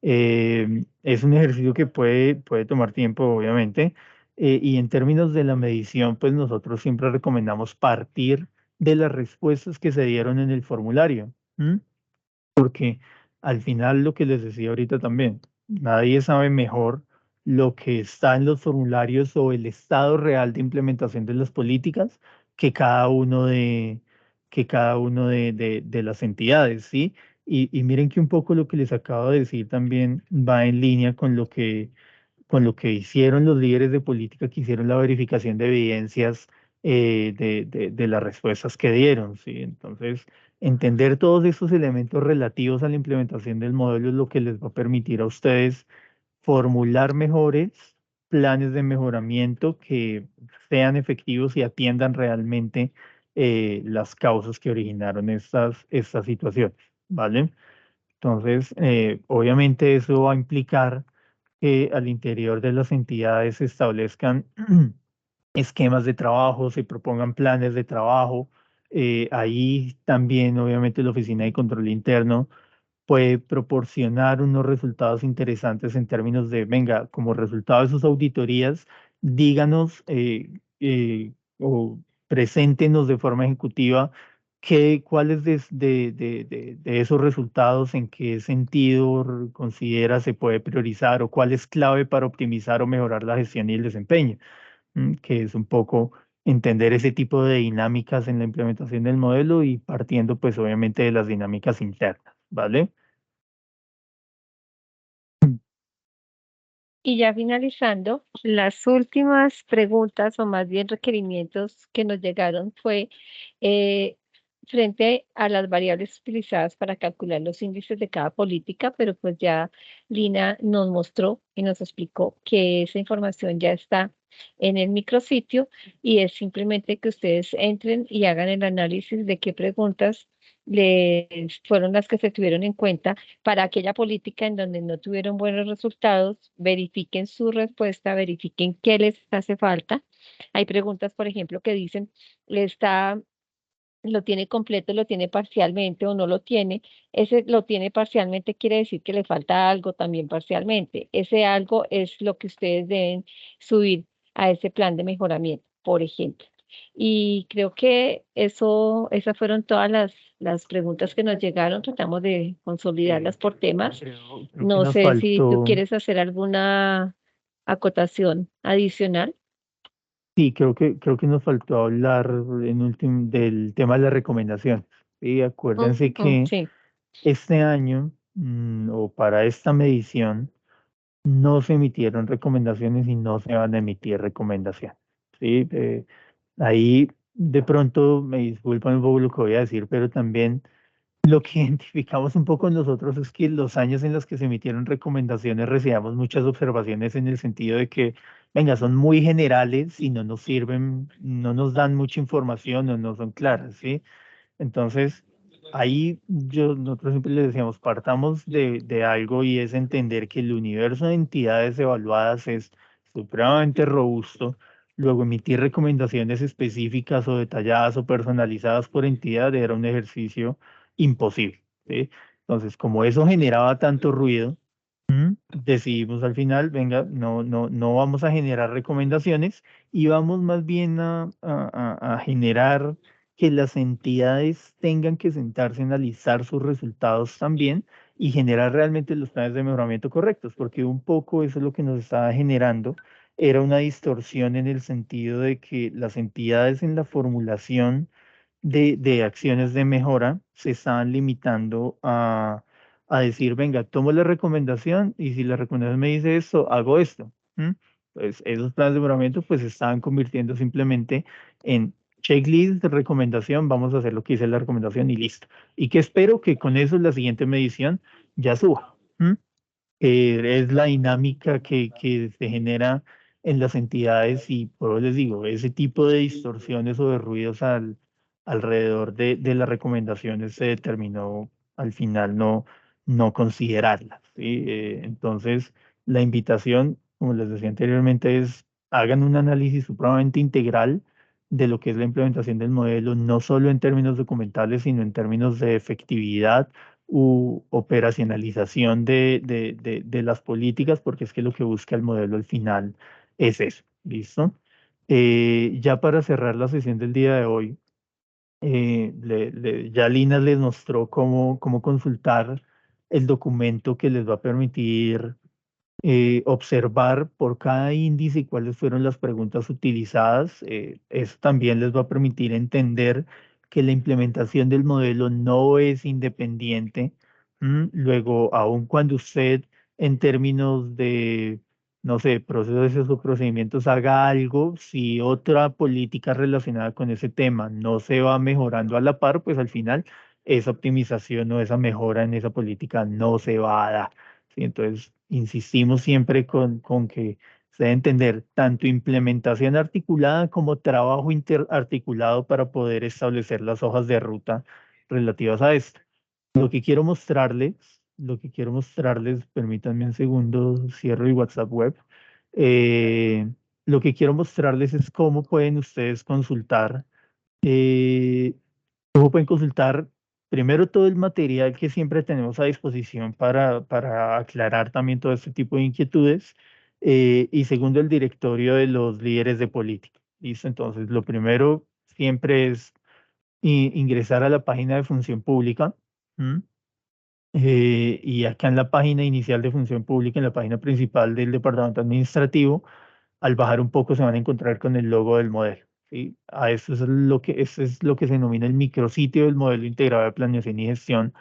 Es un ejercicio que puede tomar tiempo, obviamente, y en términos de la medición, pues nosotros siempre recomendamos partir de las respuestas que se dieron en el formulario. ¿M? Porque al final lo que les decía ahorita también, nadie sabe mejor lo que está en los formularios o el estado real de implementación de las políticas que cada uno de las entidades, ¿sí? Y miren que un poco lo que les acabo de decir también va en línea con lo que hicieron los líderes de política que hicieron la verificación de evidencias de las respuestas que dieron, ¿sí? Entonces, entender todos esos elementos relativos a la implementación del modelo es lo que les va a permitir a ustedes formular mejores planes de mejoramiento que sean efectivos y atiendan realmente las causas que originaron estas situaciones, ¿vale? Entonces, obviamente eso va a implicar que al interior de las entidades se establezcan esquemas de trabajo, se propongan planes de trabajo. Ahí también, obviamente, la Oficina de Control Interno puede proporcionar unos resultados interesantes en términos de, venga, como resultado de sus auditorías, díganos o preséntenos de forma ejecutiva cuáles de esos resultados, en qué sentido considera se puede priorizar o cuál es clave para optimizar o mejorar la gestión y el desempeño, que es un poco entender ese tipo de dinámicas en la implementación del modelo y partiendo pues obviamente de las dinámicas internas, ¿vale? Y ya finalizando, las últimas preguntas o más bien requerimientos que nos llegaron fue eh, frente a las variables utilizadas para calcular los índices de cada política, pero pues ya Lina nos mostró y nos explicó que esa información ya está en el micrositio y es simplemente que ustedes entren y hagan el análisis de qué preguntas les fueron las que se tuvieron en cuenta para aquella política en donde no tuvieron buenos resultados, verifiquen su respuesta, verifiquen qué les hace falta Hay preguntas, por ejemplo, que dicen, lo tiene completo, lo tiene parcialmente o no lo tiene. Ese lo tiene parcialmente quiere decir que le falta algo también parcialmente. Ese algo es lo que ustedes deben subir a ese plan de mejoramiento, por ejemplo. Y creo que esas fueron todas las preguntas que nos llegaron. Tratamos de consolidarlas por temas. Creo que No nos sé si tú faltó, quieres hacer alguna acotación adicional. sí, creo que nos faltó hablar del tema de la recomendación. Sí, acuérdense Ujú, que sí. este año o para esta medición no se emitieron recomendaciones y no se van a emitir recomendaciones. ¿Sí? Ahí de pronto me disculpan un poco lo que voy a decir, pero también lo que identificamos un poco nosotros es que los años en los que se emitieron recomendaciones recibíamos muchas observaciones en el sentido de que, venga, son muy generales y no nos sirven, no nos dan mucha información o no son claras, ¿sí? Entonces, ahí nosotros siempre les decíamos, partamos de algo y es entender que el universo de entidades evaluadas es supremamente robusto. Luego, emitir recomendaciones específicas o detalladas o personalizadas por entidad era un ejercicio imposible, ¿sí? Entonces, como eso generaba tanto ruido, decidimos al final, venga, no vamos a generar recomendaciones y vamos más bien a generar que las entidades tengan que sentarse a analizar sus resultados también y generar realmente los planes de mejoramiento correctos, porque un poco eso es lo que nos estaba generando, era una distorsión en el sentido de que las entidades en la formulación de acciones de mejora se estaban limitando a decir, venga, tomo la recomendación y si la recomendación me dice esto, hago esto. Pues esos planes de mejoramiento pues se estaban convirtiendo simplemente en checklist de recomendación, vamos a hacer lo que dice la recomendación y listo. Y que espero que con eso la siguiente medición ya suba. Es la dinámica que se genera en las entidades y por eso les digo, ese tipo de distorsiones o de ruidos alrededor de las recomendaciones se determinó al final no considerarlas, ¿sí? Entonces, la invitación, como les decía anteriormente, es hagan un análisis supremamente integral de lo que es la implementación del modelo, no solo en términos documentales, sino en términos de efectividad u operacionalización de las políticas, porque es que lo que busca el modelo al final es eso, ¿listo? Ya para cerrar la sesión del día de hoy, ya Lina les mostró cómo consultar el documento que les va a permitir observar por cada índice cuáles fueron las preguntas utilizadas. Eso también les va a permitir entender que la implementación del modelo no es independiente. Luego, aun cuando usted en términos de, no sé, procesos o procedimientos haga algo, si otra política relacionada con ese tema no se va mejorando a la par, pues al final esa optimización o esa mejora en esa política no se va a dar. ¿Sí? Entonces, insistimos siempre con que se debe entender tanto implementación articulada como trabajo interarticulado para poder establecer las hojas de ruta relativas a esto. Lo que quiero mostrarles, permítanme un segundo, cierro el WhatsApp web. Eh, lo que quiero mostrarles es cómo pueden ustedes consultar eh, cómo pueden consultar primero todo el material que siempre tenemos a disposición para aclarar también todo este tipo de inquietudes y segundo el directorio de los líderes de política. ¿Listo? Entonces, lo primero siempre es ingresar a la página de función pública. ¿M? Y acá en la página inicial de función pública, en la página principal del departamento administrativo, al bajar un poco se van a encontrar con el logo del modelo. ¿Sí? Eso es lo que se denomina el micrositio del modelo integrado de planeación y gestión,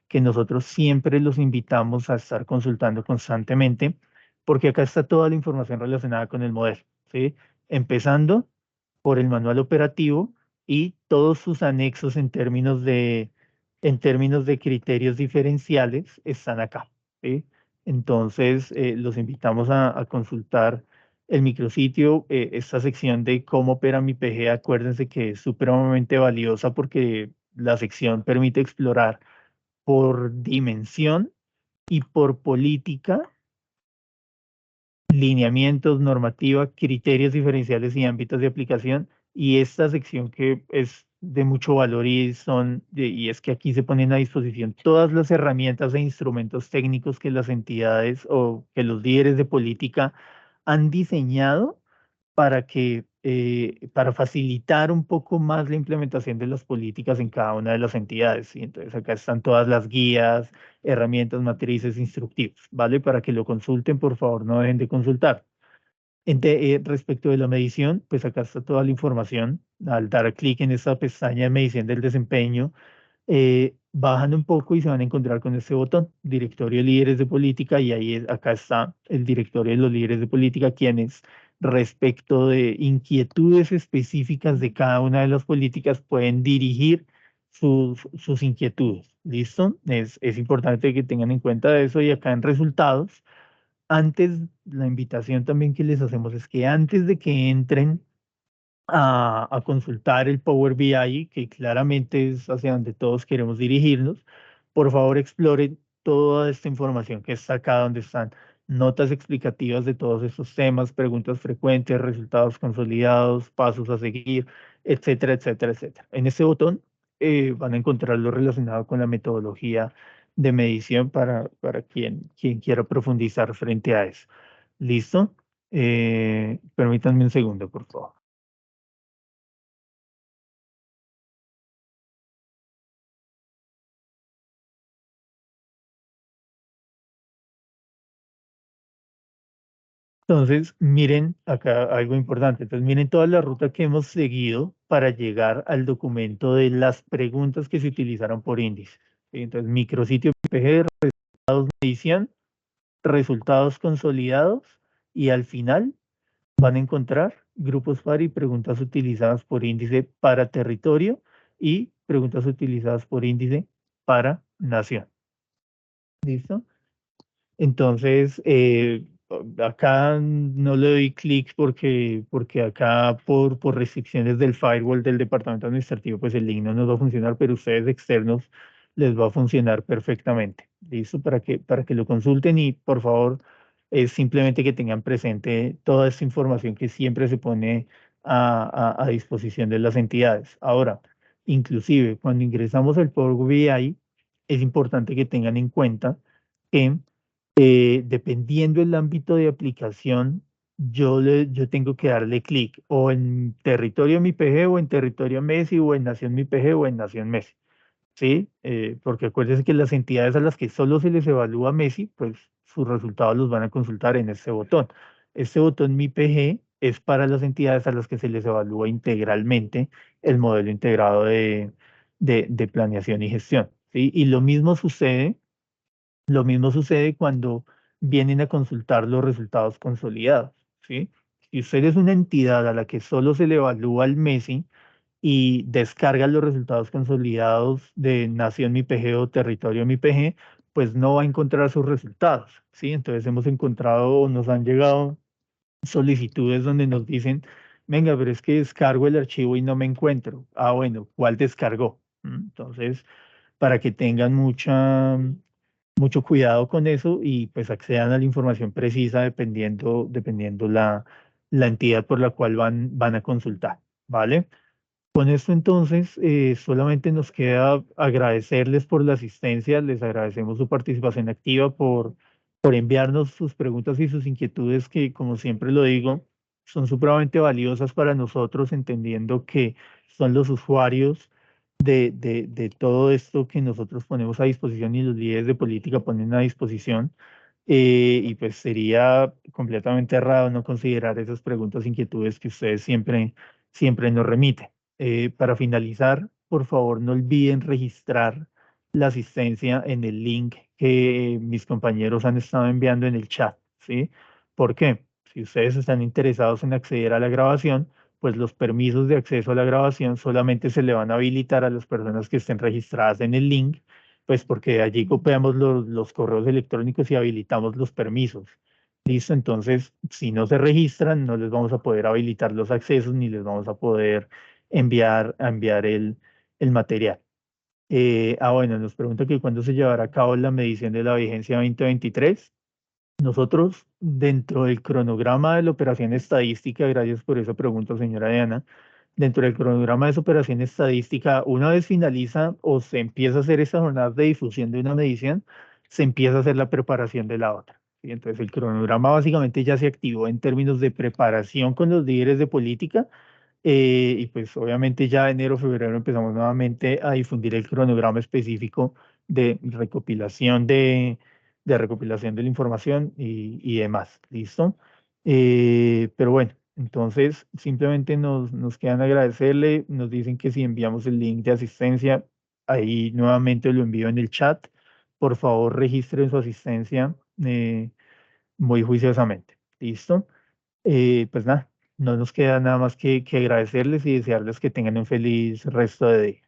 que nosotros siempre los invitamos a estar consultando constantemente, porque acá está toda la información relacionada con el modelo. ¿Sí? Empezando por el manual operativo y todos sus anexos en términos de criterios diferenciales están acá. ¿Sí? Entonces, los invitamos a consultar el micrositio, esta sección de cómo opera mi PG, acuérdense que es supremamente valiosa porque la sección permite explorar por dimensión y por política lineamientos, normativa, criterios diferenciales y ámbitos de aplicación. Y esta sección que es de mucho valor y es que aquí se ponen a disposición todas las herramientas e instrumentos técnicos que las entidades o que los líderes de política han diseñado para facilitar un poco más la implementación de las políticas en cada una de las entidades. Y entonces acá están todas las guías, herramientas, matrices, instructivos, ¿vale? Para que lo consulten, por favor, no dejen de consultar. Respecto de la medición, pues acá está toda la información. Al dar clic en esta pestaña de medición del desempeño, bajan un poco y se van a encontrar con este botón, Directorio de Líderes de Política, y acá está el directorio de los líderes de política, quienes respecto de inquietudes específicas de cada una de las políticas pueden dirigir sus inquietudes. ¿Listo? Es importante que tengan en cuenta eso y acá en resultados. Antes, la invitación también que les hacemos es que antes de que entren a consultar el Power BI, que claramente es hacia donde todos queremos dirigirnos, por favor exploren toda esta información que está acá, donde están notas explicativas de todos estos temas, preguntas frecuentes, resultados consolidados, pasos a seguir, etcétera, etcétera, etcétera. En este botón van a encontrar lo relacionado con la metodología de medición para quien quiera profundizar frente a eso. ¿Listo? Permítanme un segundo, por favor. Entonces, miren acá algo importante. Entonces, miren toda la ruta que hemos seguido para llegar al documento de las preguntas que se utilizaron por índice. ¿Sí? Entonces, micrositio PG, resultados medición, resultados consolidados y al final van a encontrar grupos par y preguntas utilizadas por índice para territorio y preguntas utilizadas por índice para nación. ¿Listo? Entonces, acá no le doy clic porque acá por restricciones del firewall del departamento administrativo, pues el link no nos va a funcionar, pero ustedes externos les va a funcionar perfectamente. ¿Listo? Para que lo consulten y por favor, es simplemente que tengan presente toda esta información que siempre se pone a disposición de las entidades. Ahora, inclusive cuando ingresamos al Power BI, es importante que tengan en cuenta que dependiendo del ámbito de aplicación, yo tengo que darle clic o en territorio mi PG o en territorio Messi o en nación mi PG o en nación Messi. ¿Sí? Porque acuérdense que las entidades a las que solo se les evalúa Messi, pues sus resultados los van a consultar en este botón. Este botón mi PG es para las entidades a las que se les evalúa integralmente el modelo integrado de planeación y gestión. ¿Sí? Y lo mismo sucede cuando vienen a consultar los resultados consolidados, ¿sí? Si usted es una entidad a la que solo se le evalúa el MESI y descarga los resultados consolidados de Nación Mi PG o Territorio Mi PG, pues no va a encontrar sus resultados, ¿sí? Entonces hemos encontrado o nos han llegado solicitudes donde nos dicen, venga, pero es que descargo el archivo y no me encuentro. Ah, bueno, ¿cuál descargó? Entonces, para que tengan mucho cuidado con eso y pues accedan a la información precisa dependiendo la entidad por la cual van a consultar, ¿vale? Con esto entonces, solamente nos queda agradecerles por la asistencia, les agradecemos su participación activa por enviarnos sus preguntas y sus inquietudes que, como siempre lo digo, son supremamente valiosas para nosotros, entendiendo que son los usuarios de todo esto que nosotros ponemos a disposición y los líderes de política ponen a disposición. Y pues sería completamente errado no considerar esas preguntas, inquietudes que ustedes siempre nos remiten. Para finalizar, por favor, no olviden registrar la asistencia en el link que mis compañeros han estado enviando en el chat, ¿sí? ¿Por qué? Si ustedes están interesados en acceder a la grabación, pues los permisos de acceso a la grabación solamente se le van a habilitar a las personas que estén registradas en el link, pues porque allí copiamos los correos electrónicos y habilitamos los permisos. Listo, entonces, si no se registran, no les vamos a poder habilitar los accesos ni les vamos a poder enviar el material. Bueno, nos pregunta que cuándo se llevará a cabo la medición de la vigencia 2023. Nosotros, dentro del cronograma de la operación estadística, gracias por esa pregunta, señora Diana, dentro del cronograma de esa operación estadística, una vez finaliza o se empieza a hacer esa jornada de difusión de una medición, se empieza a hacer la preparación de la otra. ¿Sí? Entonces, el cronograma básicamente ya se activó en términos de preparación con los líderes de política y pues obviamente ya enero, febrero empezamos nuevamente a difundir el cronograma específico de recopilación de la información y demás. ¿Listo? Pero bueno, entonces simplemente nos quedan agradecerle. Nos dicen que si enviamos el link de asistencia, ahí nuevamente lo envío en el chat. Por favor, registren su asistencia muy juiciosamente. ¿Listo? Pues nada, no nos queda nada más que agradecerles y desearles que tengan un feliz resto de día.